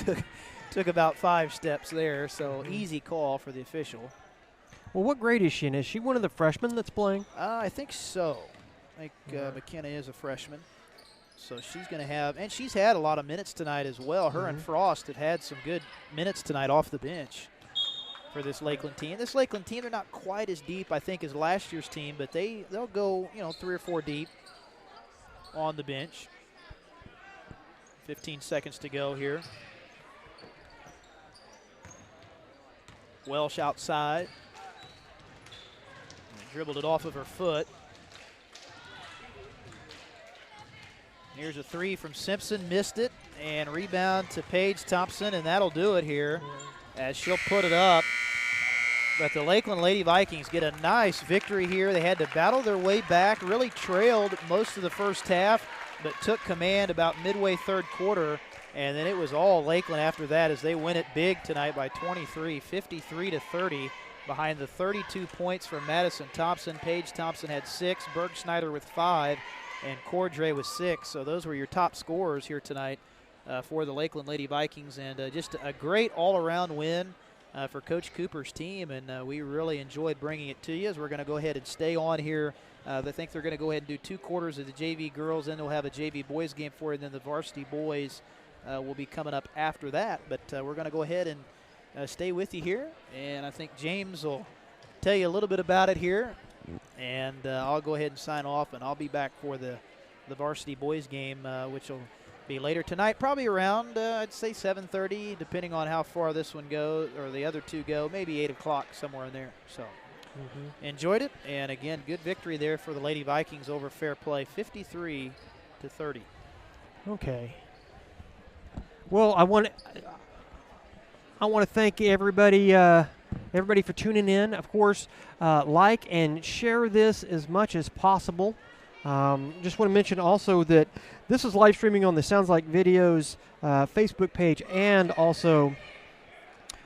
took about 5 steps there. So easy call for the official. Well, what grade is she in? Is she one of the freshmen that's playing? I think so. I think McKenna is a freshman. So she's going to have, and she's had a lot of minutes tonight as well. Her and Frost have had some good minutes tonight off the bench for this Lakeland team. This Lakeland team, they're not quite as deep, I think, as last year's team, but they'll go, 3 or 4 deep on the bench. 15 seconds to go here. Welsh outside. Dribbled it off of her foot. Here's a 3 from Simpson, missed it, and rebound to Paige Thompson, and that'll do it here as she'll put it up. But the Lakeland Lady Vikings get a nice victory here. They had to battle their way back, really trailed most of the first half, but took command about midway third quarter, and then it was all Lakeland after that as they win it big tonight by 23, 53-30. Behind the 32 points from Madison Thompson. Paige Thompson had 6, Berg Schneider with 5, and Cordray with 6. So those were your top scorers here tonight for the Lakeland Lady Vikings, and just a great all-around win for Coach Cooper's team, and we really enjoyed bringing it to you. As we're going to go ahead and stay on here. They think they're going to go ahead and do 2 quarters of the JV girls, then they'll have a JV boys game for you, and then the varsity boys will be coming up after that. But we're going to go ahead and stay with you here, and I think James will tell you a little bit about it here, and I'll go ahead and sign off, and I'll be back for the varsity boys game, which will be later tonight, probably around I'd say 7:30, depending on how far this one goes or the other 2 go, maybe 8 o'clock, somewhere in there. So enjoyed it, and again, good victory there for the Lady Vikings over Fair Play, 53-30. Okay. Well, I want to thank everybody for tuning in. Of course, like and share this as much as possible. Just want to mention also that this is live streaming on the Sounds Like Videos Facebook page and also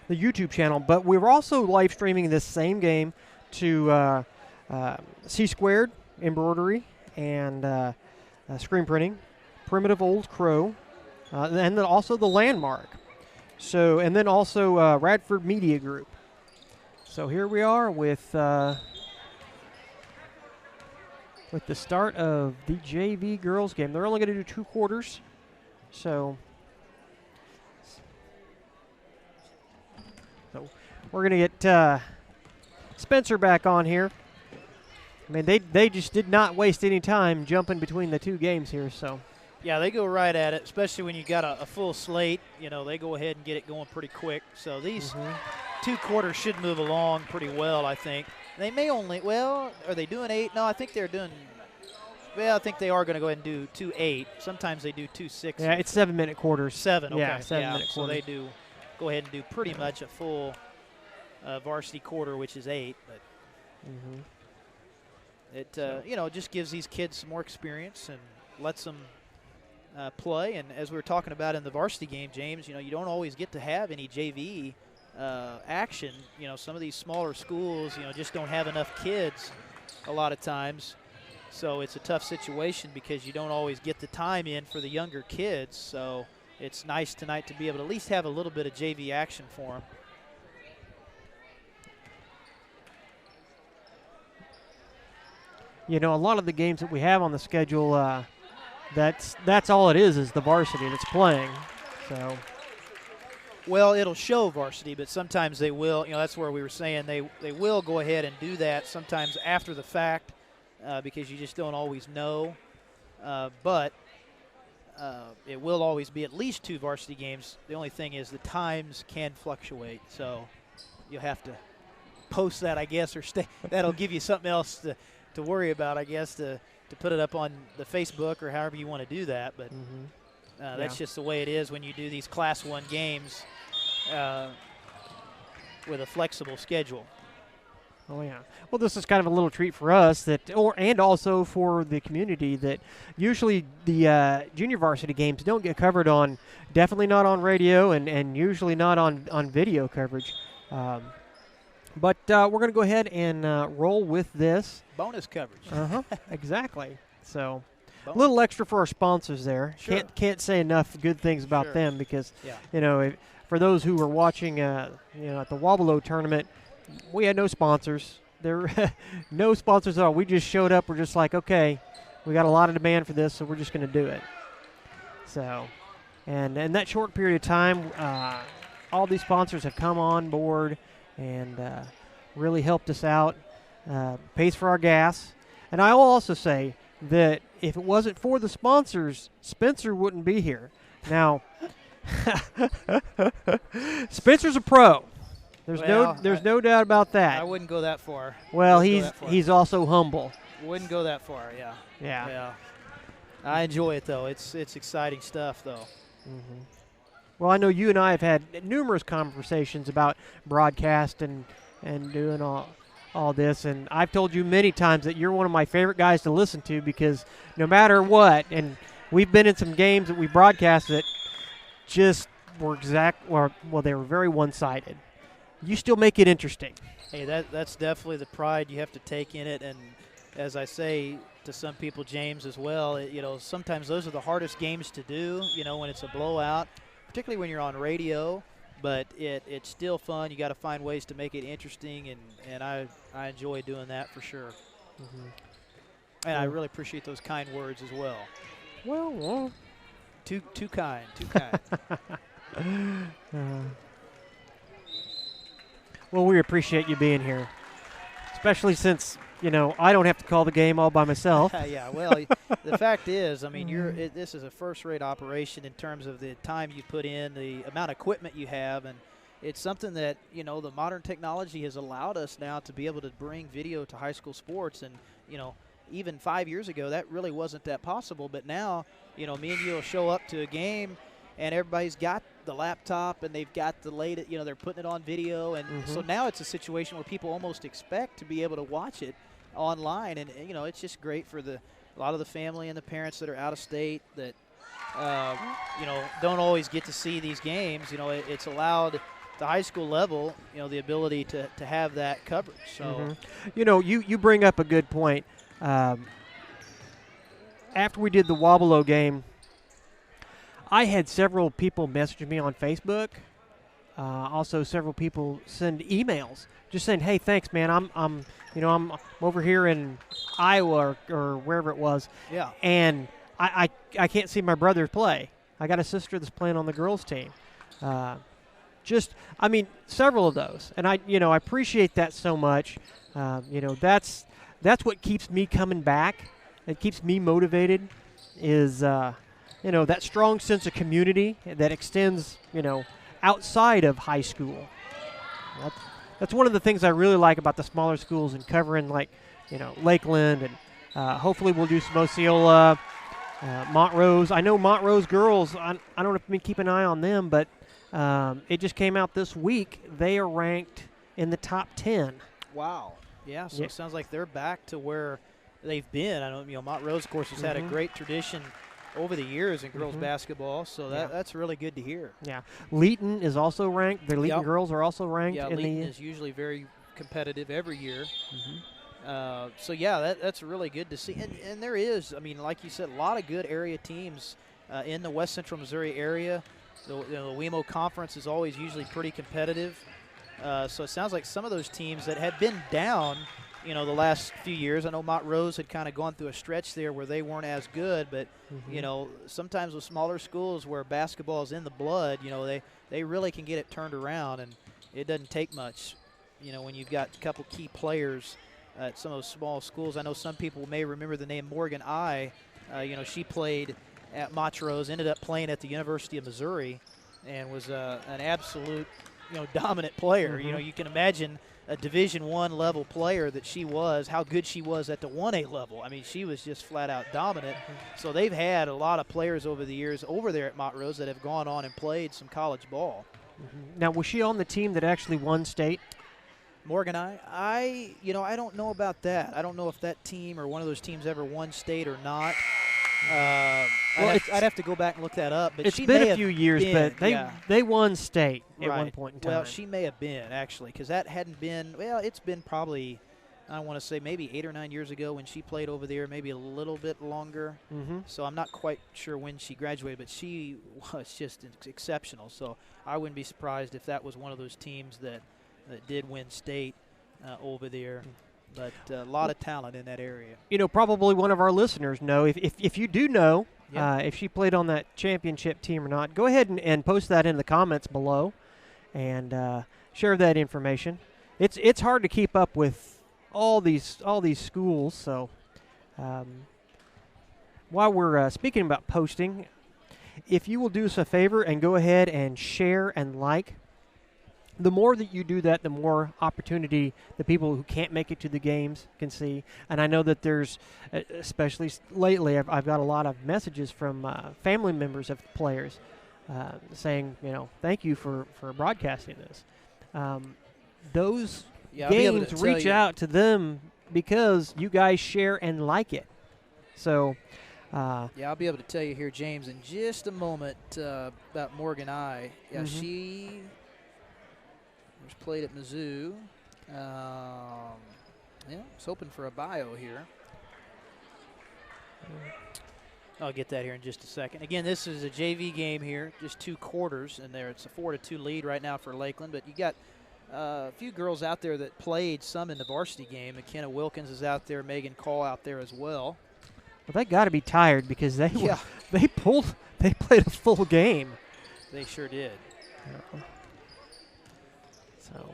the YouTube channel. But we're also live streaming this same game to C Squared Embroidery and Screen Printing, Primitive Old Crow, and then also the Landmark. So, and then also Radford Media Group. So here we are with the start of the JV girls game. They're only going to do 2 quarters. So we're going to get Spencer back on here. I mean, they just did not waste any time jumping between the 2 games here. So. Yeah, they go right at it, especially when you got a full slate. They go ahead and get it going pretty quick. So these 2 quarters should move along pretty well, I think. They may only, are they doing 8? No, I think they're doing, I think they are going to go ahead and do 2 8. Sometimes they do 2 6. Yeah, it's 7-minute quarters. 7, okay. Yeah, 7-minute quarters. So they do go ahead and do pretty much a full varsity quarter, which is 8. But it, just gives these kids some more experience and lets them play. And as we were talking about in the varsity game, James, you don't always get to have any JV action. Some of these smaller schools, just don't have enough kids a lot of times. So it's a tough situation because you don't always get the time in for the younger kids. So it's nice tonight to be able to at least have a little bit of JV action for them. A lot of the games that we have on the schedule, that's all it is the varsity that's playing. So. Well, it'll show varsity, but sometimes they will. That's where we were saying they will go ahead and do that sometimes after the fact because you just don't always know. But it will always be at least 2 varsity games. The only thing is the times can fluctuate, so you'll have to post that, I guess, or stay. That'll give you something else to worry about, I guess, to put it up on the Facebook or however you want to do that. But that's just the way it is when you do these Class 1 games with a flexible schedule. Oh yeah. Well, this is kind of a little treat for us and also for the community that usually the junior varsity games don't get covered on, definitely not on radio and usually not on video coverage. But we're going to go ahead and roll with this. Bonus coverage. Exactly. So a little extra for our sponsors there. Sure. Can't say enough good things about them because, for those who were watching, at the Wobble tournament, we had no sponsors. There no sponsors at all. We just showed up. We're just like, okay, we got a lot of demand for this, so we're just going to do it. So, and in that short period of time, all these sponsors have come on board and really helped us out, pays for our gas. And I will also say that if it wasn't for the sponsors, Spencer wouldn't be here. Now, Spencer's a pro. There's no doubt about that. I wouldn't go that far. Well, he's also humble. Wouldn't go that far, yeah. Yeah. I enjoy it, though. It's exciting stuff, though. Mm-hmm. Well, I know you and I have had numerous conversations about broadcast and doing all this, and I've told you many times that you're one of my favorite guys to listen to because no matter what, and we've been in some games that we broadcast that just were they were very one-sided. You still make it interesting. Hey, that's definitely the pride you have to take in it, and as I say to some people, James, as well, sometimes those are the hardest games to do, when it's a blowout, particularly when you're on radio, but it's still fun. You got to find ways to make it interesting, and I enjoy doing that for sure. Mm-hmm. And I really appreciate those kind words as well. Well. Too kind. Well, we appreciate you being here, especially since, I don't have to call the game all by myself. Yeah, well, the fact is, this is a first-rate operation in terms of the time you put in, the amount of equipment you have, and it's something that, the modern technology has allowed us now to be able to bring video to high school sports. And, even 5 years ago, that really wasn't that possible. But now, me and you will show up to a game, and everybody's got the laptop, and they've got the latest, they're putting it on video. And so now it's a situation where people almost expect to be able to watch it online. And it's just great for a lot of the family and the parents that are out of state that, don't always get to see these games. It's allowed the high school level, the ability to have that coverage. So, you bring up a good point. After we did the Wobble game, I had several people message me on Facebook. Also, several people send emails just saying, "Hey, thanks, man. I'm over here in Iowa or wherever it was. Yeah. And I can't see my brother play. I got a sister that's playing on the girls' team. Several of those, and I appreciate that so much. That's what keeps me coming back. It keeps me motivated. Is that strong sense of community that extends, outside of high school. That's one of the things I really like about the smaller schools and covering, Lakeland, and hopefully we'll do some Osceola, Montrose. I know Montrose girls, I don't know if we keep an eye on them, but it just came out this week. They are ranked in the top 10. Wow. Yeah, so It sounds like they're back to where they've been. I know, Montrose, of course, has had a great tradition over the years in girls basketball, so that's really good to hear. Yeah. Leeton is also ranked. The Leeton girls are also ranked. Yeah, Leeton is usually very competitive every year. So, yeah, that's really good to see. And there is, I mean, like you said, a lot of good area teams in the West Central Missouri area. The WEMO Conference is always usually pretty competitive. So it sounds like some of those teams that had been down, the last few years. I know Montrose had kind of gone through a stretch there where they weren't as good, but, sometimes with smaller schools where basketball is in the blood, they really can get it turned around, and it doesn't take much, when you've got a couple key players at some of those small schools. I know some people may remember the name Morgan I. She played at Montrose, ended up playing at the University of Missouri, and was an absolute, dominant player. You can imagine a Division I level player that she was, how good she was at the 1A level. I mean, she was just flat out dominant. So they've had a lot of players over the years over there at Montrose that have gone on and played some college ball. Now, was she on the team that actually won state? Morgan I don't know about that. I don't know if that team or one of those teams ever won state or not. I'd have to go back and look that up. But it's been a few years, but they won state at one point in time. Well, she may have been, actually, because that hadn't been – well, it's been probably, I want to say, maybe 8 or 9 years ago when she played over there, maybe a little bit longer. So I'm not quite sure when she graduated, but she was just exceptional. So I wouldn't be surprised if that was one of those teams that did win state over there. But a lot of talent in that area. Probably one of our listeners know. If you do know if she played on that championship team or not, go ahead and post that in the comments below and share that information. It's hard to keep up with all these schools. So while we're speaking about posting, if you will do us a favor and go ahead and share and like, the more that you do that, the more opportunity the people who can't make it to the games can see. And I know that there's, especially lately, I've got a lot of messages from family members of players saying, thank you for broadcasting this. Those games reach out to them because you guys share and like it. So. I'll be able to tell you here, James, in just a moment about Morgan I. Yeah, she played at Mizzou. I was hoping for a bio here. I'll get that here in just a second. Again, this is a JV game here, just 2 quarters, and there it's a 4-2 lead right now for Lakeland. But you got a few girls out there that played some in the varsity game. McKenna Wilkins is out there, Megan Call out there as well. Well, they got to be tired because they played a full game. They sure did. So,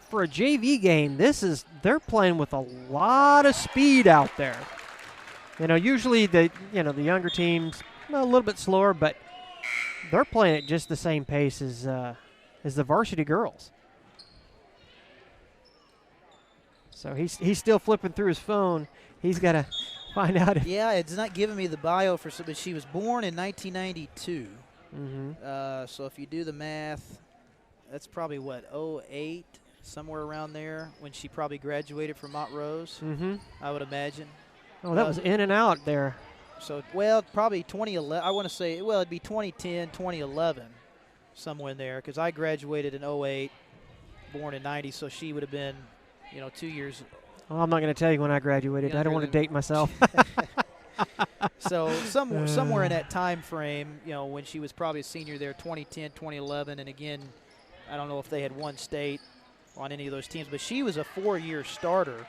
for a JV game, they're playing with a lot of speed out there. Usually the younger teams a little bit slower, but they're playing at just the same pace as the varsity girls. So he's still flipping through his phone. He's got to find out if. Yeah, it's not giving me the bio but she was born in 1992. So if you do the math, that's probably 08, somewhere around there when she probably graduated from Montrose. I would imagine. Oh, that was in and out there. So probably 2011. I want to say it'd be 2010, 2011, somewhere in there because I graduated in 08, born in 90. So she would have been, 2 years. Well, I'm not going to tell you when I graduated. I don't want to date myself. So somewhere in that time frame, when she was probably a senior there, 2010, 2011, and again, I don't know if they had won state on any of those teams, but she was a 4-year starter,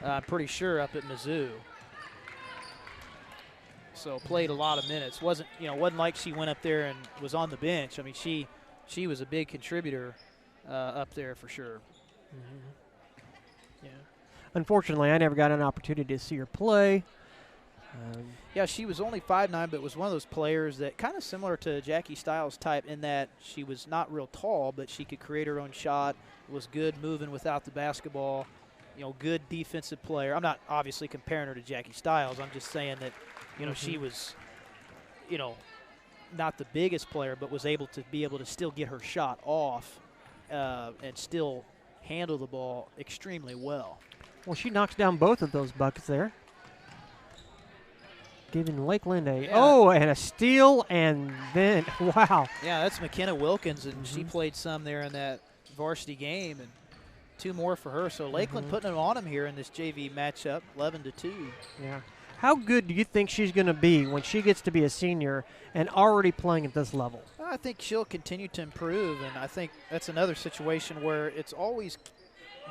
I'm pretty sure, up at Mizzou. So played a lot of minutes. Wasn't like she went up there and was on the bench. I mean, she was a big contributor up there for sure. Yeah. Unfortunately, I never got an opportunity to see her play. Yeah, she was only 5'9", but was one of those players that kind of similar to Jackie Stiles type in that she was not real tall, but she could create her own shot, was good moving without the basketball, good defensive player. I'm not obviously comparing her to Jackie Stiles. I'm just saying that, she was, not the biggest player, but was able to still get her shot off and still handle the ball extremely well. Well, she knocks down both of those buckets there. Giving Lakeland a, and a steal, and then, wow. Yeah, that's McKenna Wilkins, and she played some there in that varsity game, and 2 more for her. So Lakeland putting it on them here in this JV matchup, 11-2. Yeah. How good do you think she's going to be when she gets to be a senior and already playing at this level? I think she'll continue to improve, and I think that's another situation where it's always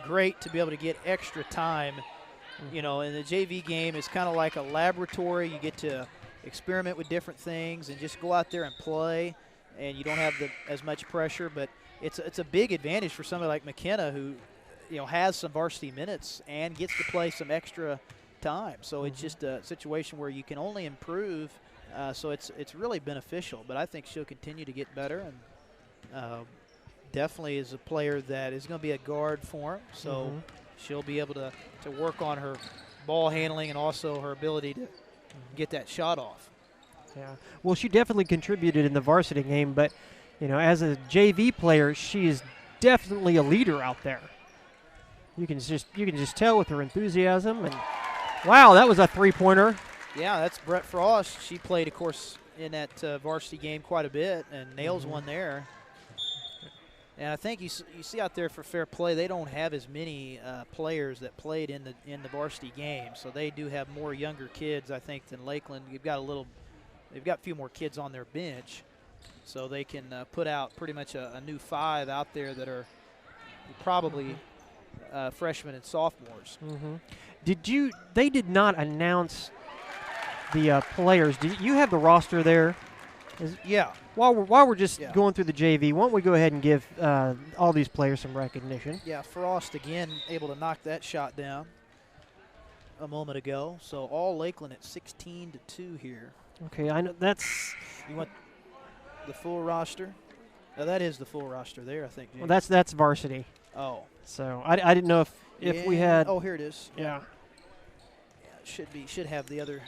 great to be able to get extra time. You know, in the JV game, it's kind of like a laboratory. You get to experiment with different things and just go out there and play, and you don't have as much pressure. But it's a big advantage for somebody like McKenna who, you know, has some varsity minutes and gets to play some extra time. So it's just a situation where you can only improve. So it's really beneficial. But I think she'll continue to get better, and definitely is a player that is going to be a guard for him. So she'll be able to work on her ball handling and also her ability to get that shot off. Yeah. Well, she definitely contributed in the varsity game, but, you know, as a JV player, she is definitely a leader out there. You can just tell with her enthusiasm, and wow, that was a 3-pointer. Yeah, that's Brett Frost. She played, of course, in that varsity game quite a bit and nails one there. And I think you see out there for Fair Play, they don't have as many players that played in the varsity game, so they do have more younger kids, I think, than Lakeland. They've got a few more kids on their bench, so they can put out pretty much a new 5 out there that are probably freshmen and sophomores. They did not announce the players. Do you have the roster there? Yeah. While we're just going through the JV, why don't we go ahead and give all these players some recognition? Yeah, Frost again able to knock that shot down a moment ago. So all Lakeland at 16-2 here. Okay, I know that's. You want the full roster? Oh, that is the full roster there, I think. James. Well, that's varsity. Oh. So I didn't know if we had. Oh, here it is. Yeah. Yeah, should have the other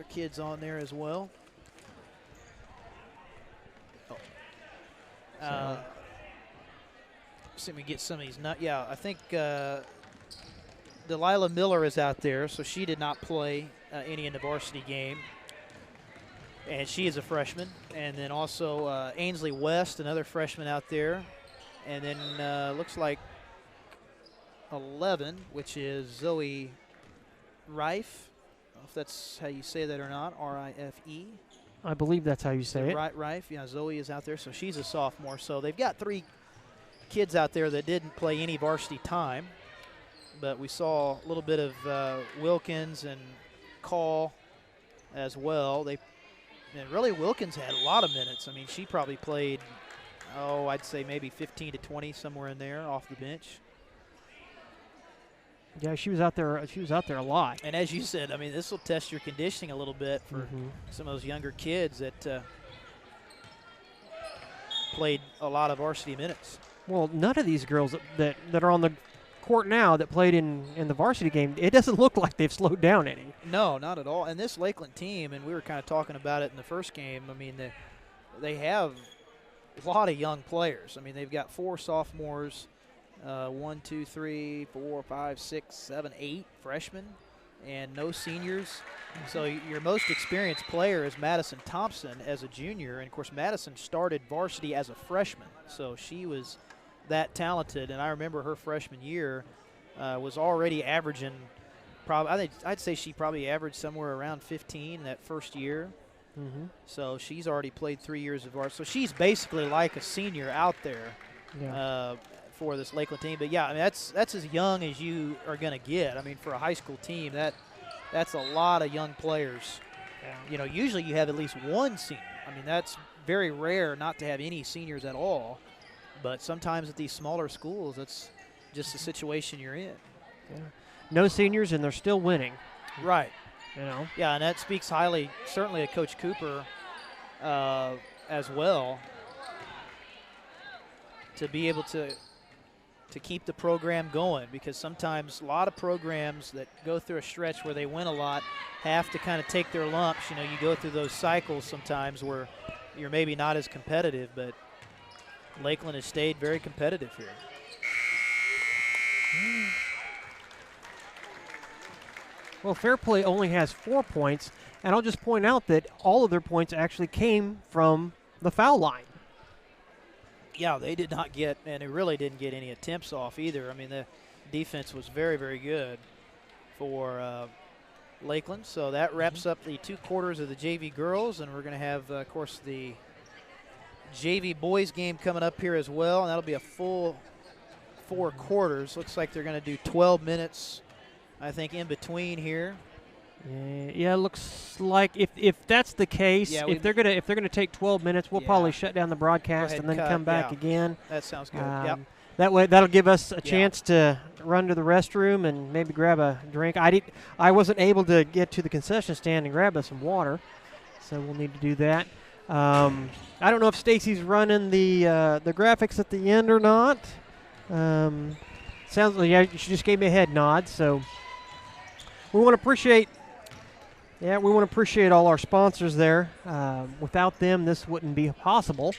kids on there as well. See if we get some of these. Yeah, I think Delilah Miller is out there, so she did not play any in the varsity game, and she is a freshman. And then also Ainsley West, another freshman out there, and then looks like 11, which is Zoe Rife. I don't know if that's how you say that or not. R-I-F-E. I believe that's how you say it. Right, Rife. Yeah, Zoe is out there, so she's a sophomore. So they've got 3 kids out there that didn't play any varsity time, but we saw a little bit of Wilkins and Call as well. And really Wilkins had a lot of minutes. I mean, she probably played, I'd say maybe 15 to 20, somewhere in there off the bench. Yeah, she was out there. She was out there a lot. And as you said, I mean, this will test your conditioning a little bit for some of those younger kids that played a lot of varsity minutes. Well, none of these girls that are on the court now that played in the varsity game, it doesn't look like they've slowed down any. No, not at all. And this Lakeland team, and we were kind of talking about it in the first game, I mean, they have a lot of young players. I mean, they've got 4 sophomores, 1, 2, 3, 4, 5, 6, 7, 8 freshmen, and no seniors. So your most experienced player is Madison Thompson as a junior, and of course Madison started varsity as a freshman, so she was that talented. And I remember her freshman year was already averaging, I'd say she probably averaged somewhere around 15 that first year. So she's already played 3 years of varsity, so she's basically like a senior out there. For this Lakeland team. But yeah, I mean, that's as young as you are going to get. I mean, for a high school team, that's a lot of young players. You know, usually you have at least 1 senior. I mean, that's very rare not to have any seniors at all. But sometimes at these smaller schools, that's just the situation you're in. No seniors, and they're still winning. Right. You know. Yeah, and that speaks highly, certainly, of Coach Cooper as well, to be able to keep the program going, because sometimes a lot of programs that go through a stretch where they win a lot have to kind of take their lumps. You know, you go through those cycles sometimes where you're maybe not as competitive, but Lakeland has stayed very competitive here. Well, Fair Play only has 4 points, and I'll just point out that all of their points actually came from the foul line. Yeah, they did not get, and they really didn't get any attempts off either. I mean, the defense was very, very good for Lakeland. So that wraps up the 2 quarters of the JV girls, and we're going to have, of course, the JV boys game coming up here as well, and that'll be a full 4 quarters. Looks like they're going to do 12 minutes, I think, in between here. Yeah, looks like if that's the case, Yeah, if they're gonna take 12 minutes, we'll probably shut down the broadcast and then come back again. That sounds good. Yep. That way, that'll give us a chance to run to the restroom and maybe grab a drink. I wasn't able to get to the concession stand and grab us some water, so we'll need to do that. I don't know if Stacy's running the graphics at the end or not. Sounds like she just gave me a head nod. So we want to appreciate. Yeah, we want to appreciate all our sponsors there. Without them, this wouldn't be possible.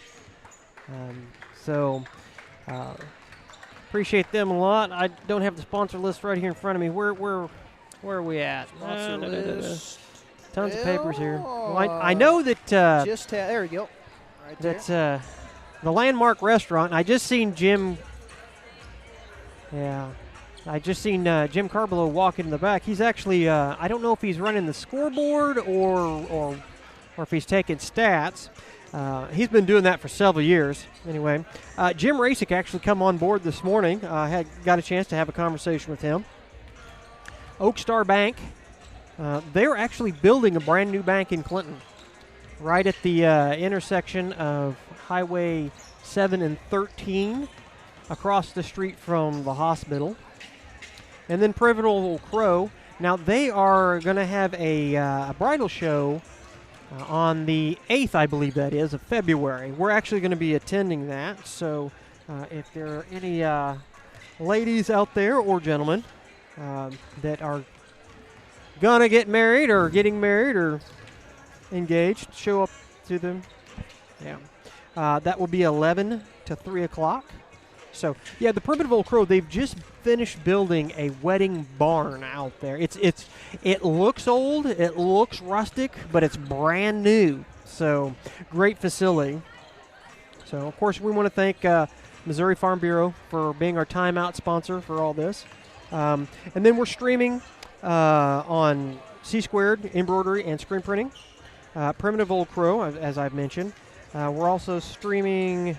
Appreciate them a lot. I don't have the sponsor list right here in front of me. Where are we at? Sponsor list. Tons of papers here. Well, I know that there we go. Right there. that's the Landmark Restaurant. I just seen Jim. Yeah. I just seen Jim Carbelow walk in the back. He's actually, I don't know if he's running the scoreboard or if he's taking stats. He's been doing that for several years. Anyway, Jim Rasick actually come on board this morning. Got a chance to have a conversation with him. Oak Star Bank, they're actually building a brand new bank in Clinton, right at the intersection of Highway 7 and 13, across the street from the hospital. And then Pivotal Crow. Now, they are going to have a bridal show on the 8th, I believe that is, of February. We're actually going to be attending that. So if there are any ladies out there or gentlemen that are going to get married or getting married or engaged, show up to them. Yeah. That will be 11 to 3 o'clock. So, yeah, the Primitive Crow, they've just finished building a wedding barn out there. It looks old, it looks rustic, but it's brand new. So, great facility. So, of course, we want to thank Missouri Farm Bureau for being our timeout sponsor for all this. And then we're streaming on C-Squared, embroidery, and screen printing. Primitive Old Crow, as I've mentioned. We're also streaming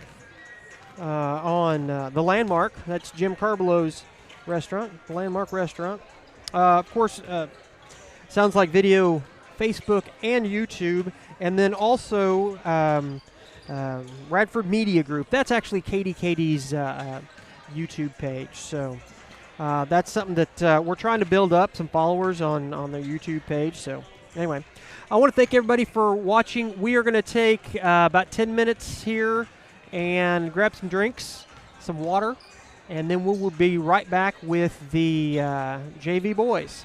on the Landmark. That's Jim Carbelow's restaurant, the Landmark Restaurant. Of course, Sounds Like Video, Facebook and YouTube. And then also Radford Media Group. That's actually Katie's YouTube page. So that's something that we're trying to build up, some followers on their YouTube page. So anyway, I want to thank everybody for watching. We are going to take about 10 minutes here and grab some drinks, some water, and then we will be right back with the JV boys.